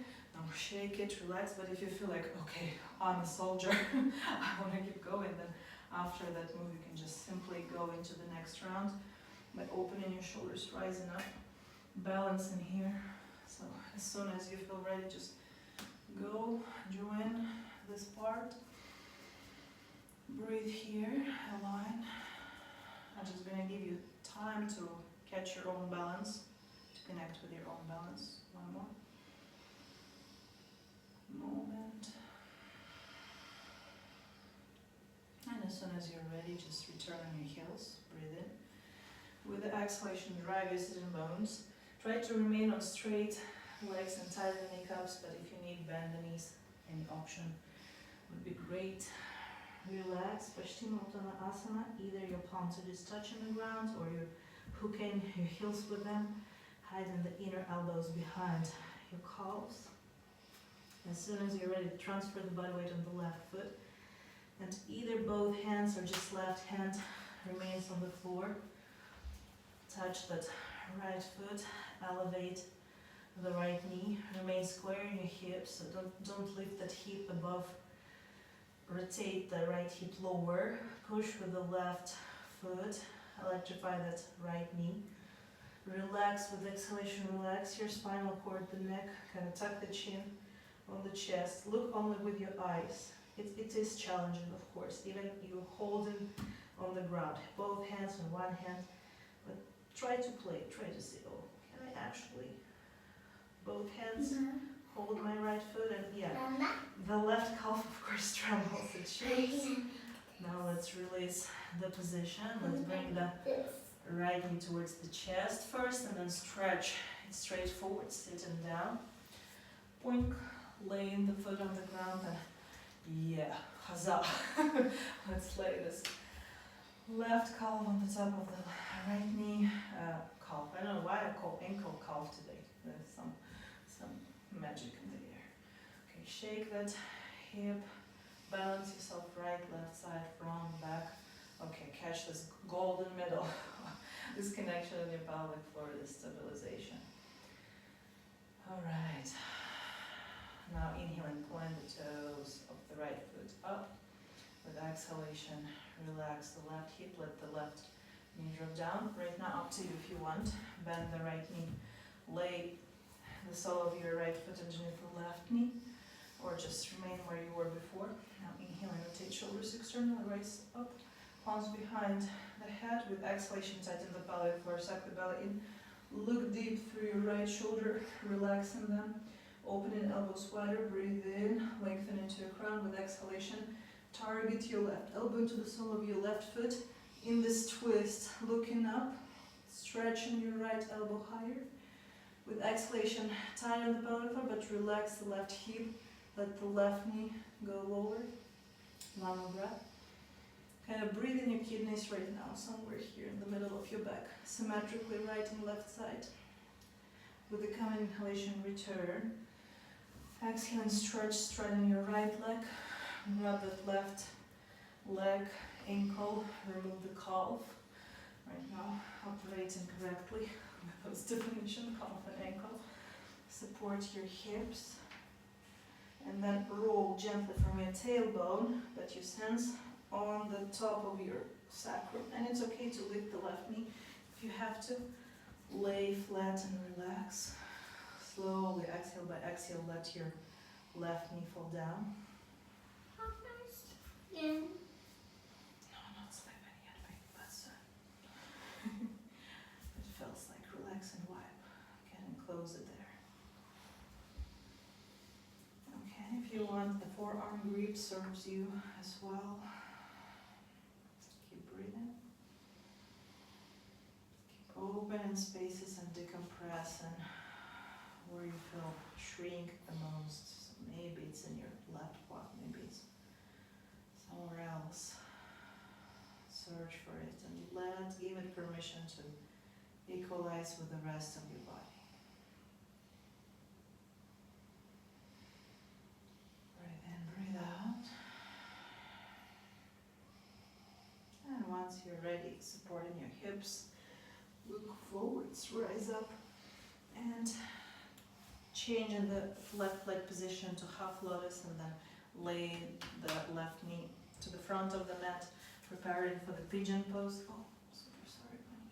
shake it, relax, but if you feel like, okay, I'm a soldier, I want to keep going, then after that move, you can just simply go into the next round by opening your shoulders, rising up, balancing here. So as soon as you feel ready, just go, join this part, breathe here, align. I'm just going to give you time to catch your own balance, to connect with your own balance. One more moment. And as soon as you're ready, just return on your heels, breathe in. With the exhalation, drive your sitting bones. Try to remain on straight legs and tighten the kneecaps, but if you need, bend the knees, any option would be great. Relax, Paschimottanasana. Either your palms are just touching the ground or you're hooking your heels with them, hiding the inner elbows behind your calves. As soon as you're ready, transfer the body weight on the left foot. And either both hands or just left hand remains on the floor. Touch that right foot, elevate the right knee, remain square in your hips, so don't lift that hip above. Rotate the right hip lower, push with the left foot, electrify that right knee. Relax with exhalation, relax your spinal cord, the neck, kind of tuck the chin on the chest. Look only with your eyes. It is challenging, of course, even you holding on the ground, both hands on one hand, but try to play, try to see, oh, can I actually, both hands, hold my right foot, and yeah, the left calf of course trembles, it shakes. Now let's release the position, let's bring the right knee towards the chest first, and then stretch it straight forward, sitting down. Point, laying the foot on the ground, and yeah, huzzah. Let's lay this left calf on the top of the right knee, calf. I don't know why I call ankle calf today. There's some magic in the air. Okay, shake that hip, balance yourself right, left side, front, back. Okay, catch this golden middle, this connection in your pelvic floor, this stabilization. All right. Now inhale and point the toes of the right foot up. With exhalation, relax the left hip, let the left knee drop down. Right now, up to you if you want. Bend the right knee, lay the sole of your right foot underneath the left knee, or just remain where you were before. Now inhale and rotate shoulders externally, raise up, palms behind the head. With exhalation, tighten the pelvic floor, suck the belly in. Look deep through your right shoulder, relaxing them. Opening elbows wider, breathe in, lengthen into your crown with exhalation. Target your left elbow into the sole of your left foot. In this twist, looking up, stretching your right elbow higher. With exhalation, tighten the pelvic floor, but relax the left hip. Let the left knee go lower. One more breath. Kind of breathe in your kidneys right now, somewhere here in the middle of your back. Symmetrically right and left side. With the coming inhalation, return. Exhale and stretch, straighten your right leg. Rub that left leg, ankle, remove the calf. Right now, operating correctly with those definition, calf and ankle. Support your hips. And then roll gently from your tailbone, but you sense on the top of your sacrum. And it's okay to lift the left knee if you have to. Lay flat and relax. Slowly exhale by exhale, let your left knee fall down. No, not sleeping yet, but it feels like relax and wipe. Getting closer there. Okay, if you want, the forearm grip serves you as well. Keep breathing. Keep opening spaces and decompressing where you feel shrink the most. So maybe it's in your left quad, maybe it's somewhere else. Search for it and give it permission to equalize with the rest of your body. Breathe in, breathe out. And once you're ready, supporting your hips, look forwards, rise up, and change in the left leg position to half lotus, and then lay the left knee to the front of the mat, preparing for the pigeon pose. Oh, super sorry, buddy.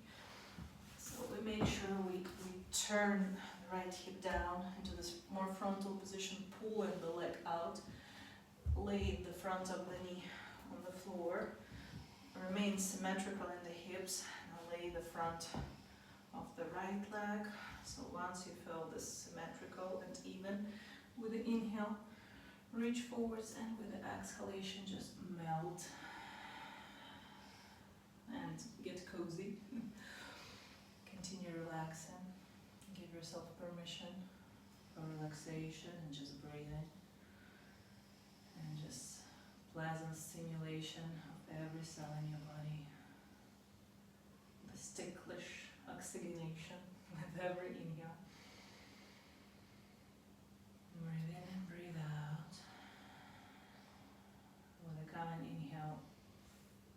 So we make sure we turn the right hip down into this more frontal position, pulling the leg out, lay the front of the knee on the floor, remain symmetrical in the hips, and lay the front of the right leg. So once you feel this symmetrical and even, with the inhale, reach forwards, and with the exhalation, just melt and get cozy. Continue relaxing. Give yourself permission for relaxation and just breathing. And just pleasant stimulation of every cell in your body. This ticklish oxygenation with every inhale. Breathe in and breathe out. With a common inhale,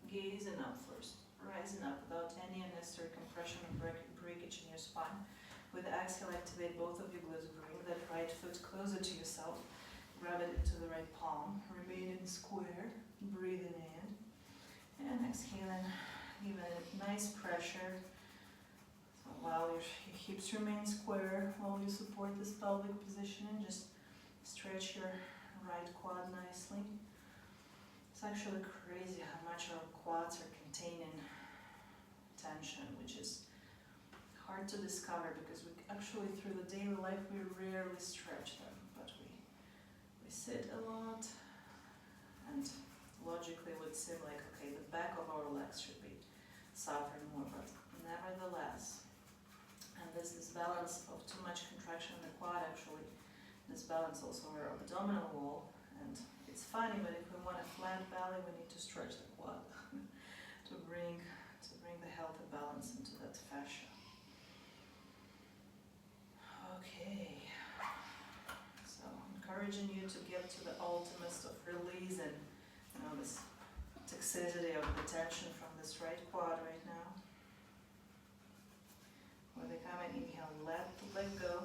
gazing up first, rising up without any unnecessary compression or breakage in your spine. With the exhale, activate both of your glutes. Bring that right foot closer to yourself. Grab it into the right palm. Remain in square. Breathing in. And exhaling, giving it nice pressure. So while your hips remain square, while you support this pelvic position, and just stretch your right quad nicely. It's actually crazy how much our quads are containing tension, which is hard to discover because we actually, through the daily life, we rarely stretch them, but we sit a lot, and logically would seem like, okay, the back of our legs should be suffering more, but nevertheless, and this balance of too much contraction in the quad actually disbalance also our abdominal wall. And it's funny, but if we want a flat belly, we need to stretch the quad to bring the healthy balance into that fascia. Okay, so encouraging you to get to the ultimate of release and this toxicity of the tension from this right quad right now. With a common inhale, let the leg go,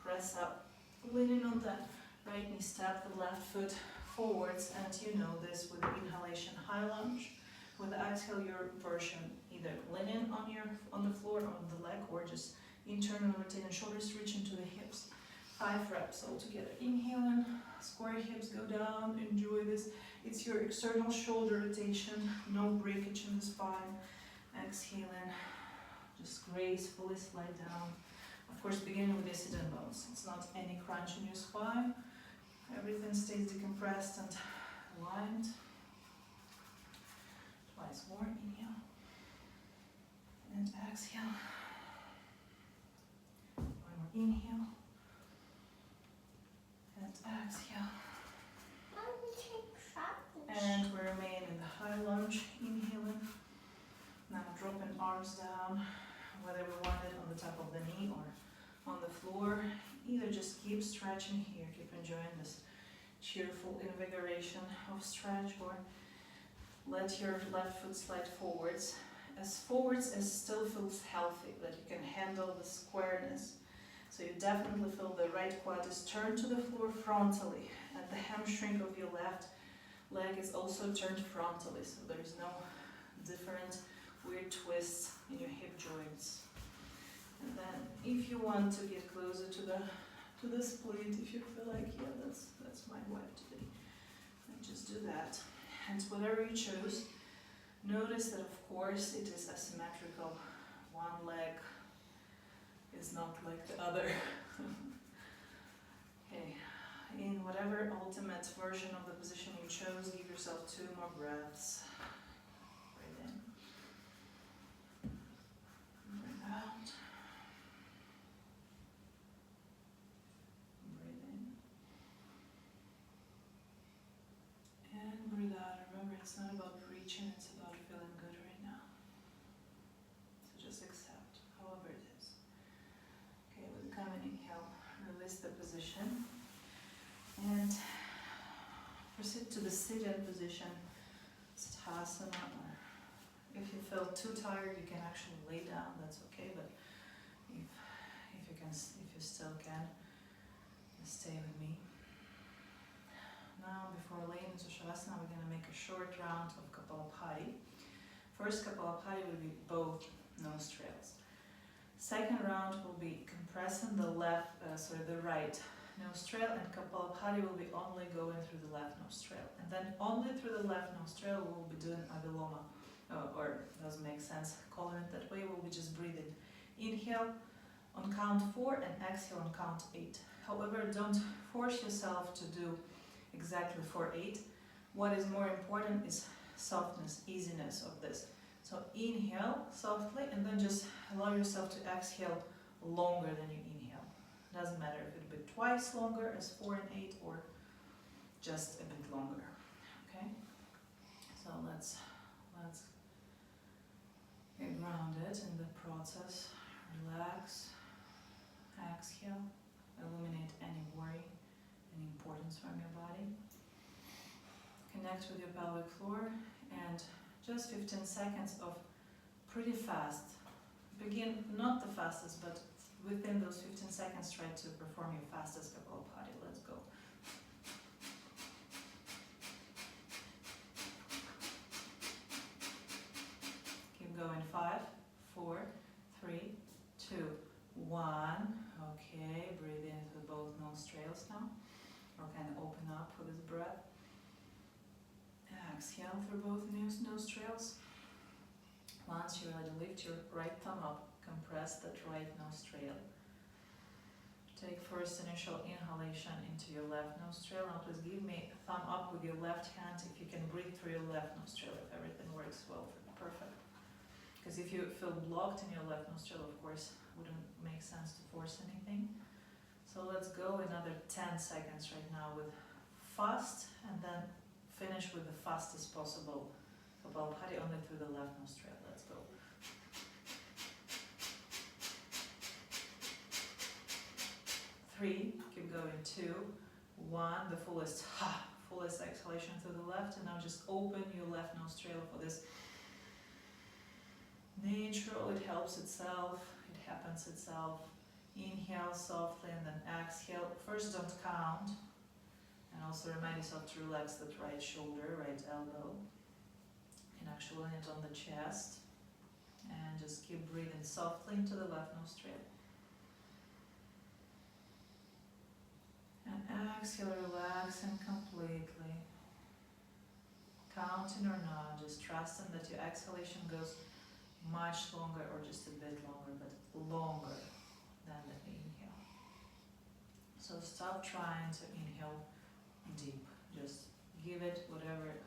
press up, leaning on that right knee, step the left foot forwards, and you know this with the inhalation, high lunge. With the exhale, your version, either leaning on the floor, on the leg, or just internal rotating shoulders, reaching to the hips. 5 reps altogether. Inhaling, square hips go down, enjoy this. It's your external shoulder rotation, no breakage in the spine. Exhaling, just gracefully slide down Of course, beginning with the sit-in bones. It's not any crunch in your spine. Everything stays decompressed and aligned. Twice more. Inhale. And exhale. One more inhale. And exhale. And we remain in the high lunge, inhaling. Now dropping arms down, whether we want it on the top of the knee or on the floor. Either just keep stretching here, keep enjoying this cheerful invigoration of stretch, or let your left foot slide forwards as still feels healthy, that you can handle the squareness. So you definitely feel the right quad is turned to the floor frontally, and the hamstring of your left leg is also turned frontally, so there is no different weird twists in your hip joints. And then if you want to get closer to the split, if you feel like, yeah, that's my wife today, then just do that. And whatever you choose, notice that of course it is asymmetrical. One leg is not like the other. Okay. In whatever ultimate version of the position you chose, give yourself 2 more breaths. Breathe in. Breathe out. Breathe in. And breathe out. Remember, it's not about reaching, it's about feeling good right now. So just accept, however it is. Okay, with the coming inhale, release the position. And proceed to the sit-in position, Siddhasana, or if you feel too tired, you can actually lay down, that's okay, but if you still can, stay with me. Now, before laying into Shavasana, we're going to make a short round of Kapalabhati. First Kapalabhati will be both nostrils. Second round will be compressing the right nostril, and Kapalabhati will be only going through the left nostril. And then only through the left nostril we will be doing Aviloma, or doesn't make sense calling it that way, we'll be just breathing. Inhale on count 4 and exhale on count 8. However, don't force yourself to do exactly 4-8. What is more important is softness, easiness of this. So inhale softly and then just allow yourself to exhale longer than you inhale. Doesn't matter if it'll be twice longer as 4 and 8 or just a bit longer. Okay? So let's get grounded in the process. Relax, exhale, eliminate any worry, any importance from your body. Connect with your pelvic floor and just 15 seconds of pretty fast. Begin not the fastest, but within those 15 seconds, try to perform your fastest Kapalabhati. Let's go. Keep going. 5, 4, 3, 2, 1. Okay, breathe in through both nostrils now. Or kind of open up for this breath. Exhale through both nostrils. Once you're ready, lift your right thumb up. Compress that right nostril. Take first initial inhalation into your left nostril. Now please give me a thumb up with your left hand if you can breathe through your left nostril, if everything works well. Perfect. Because if you feel blocked in your left nostril, of course, wouldn't make sense to force anything. So let's go another 10 seconds right now with fast, and then finish with the fastest possible Kapalabhati only through the left nostril. Let's go. 3, keep going. 2, 1, the fullest exhalation through the left, and now just open your left nostril for this natural, it helps itself, it happens itself. Inhale softly and then exhale. First don't count, and also remind yourself to relax that right shoulder, right elbow, and actually land it on the chest, and just keep breathing softly into the left nostril. And exhale, relaxing completely. Counting or not, just trusting that your exhalation goes much longer or just a bit longer, but longer than the inhale. So stop trying to inhale deep. Just give it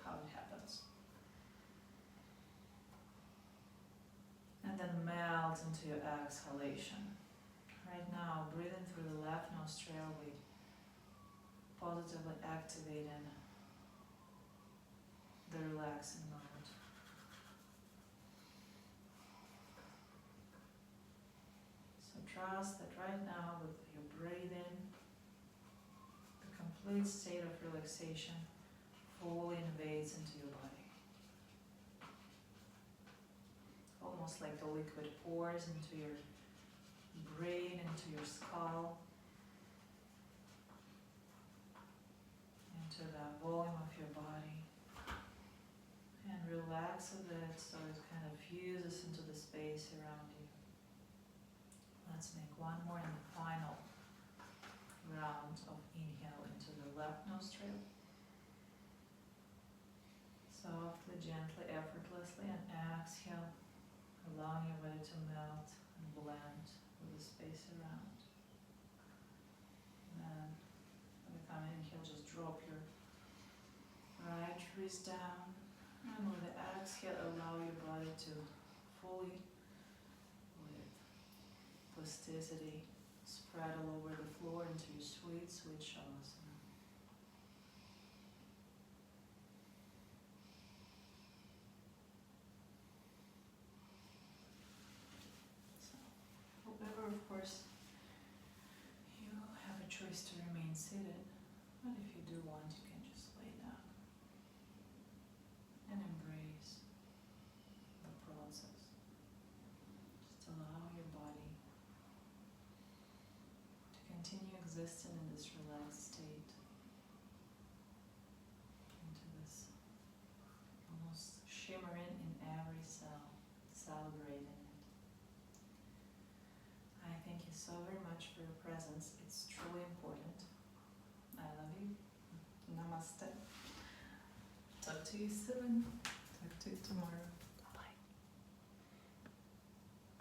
how it happens. And then melt into your exhalation. Right now, breathing through the left nostril, we positively activating the relaxing mode. So trust that right now with your breathing, the complete state of relaxation fully invades into your body. Almost like the liquid pours into your brain, into your skull, into the volume of your body. And relax a bit so it kind of fuses into the space around you. Let's make one more and the final round of inhale into the left nostril. Softly, gently, effortlessly, and exhale, allowing your body to melt and blend with the space around. Then, every time you inhale, just drop your right wrist down, and with the exhale, allow your body to fully, with plasticity, spread all over the floor into your sweet, sweet shavasana. However, of course, you have a choice to remain seated, but if you do want, you can just lay down and embrace the process. Just allow your body to continue existing in this relaxed state, into this almost shimmering in every cell, celebrating it. I thank you so very much for your presence. It's truly important. I love you. Namaste. Talk to you soon.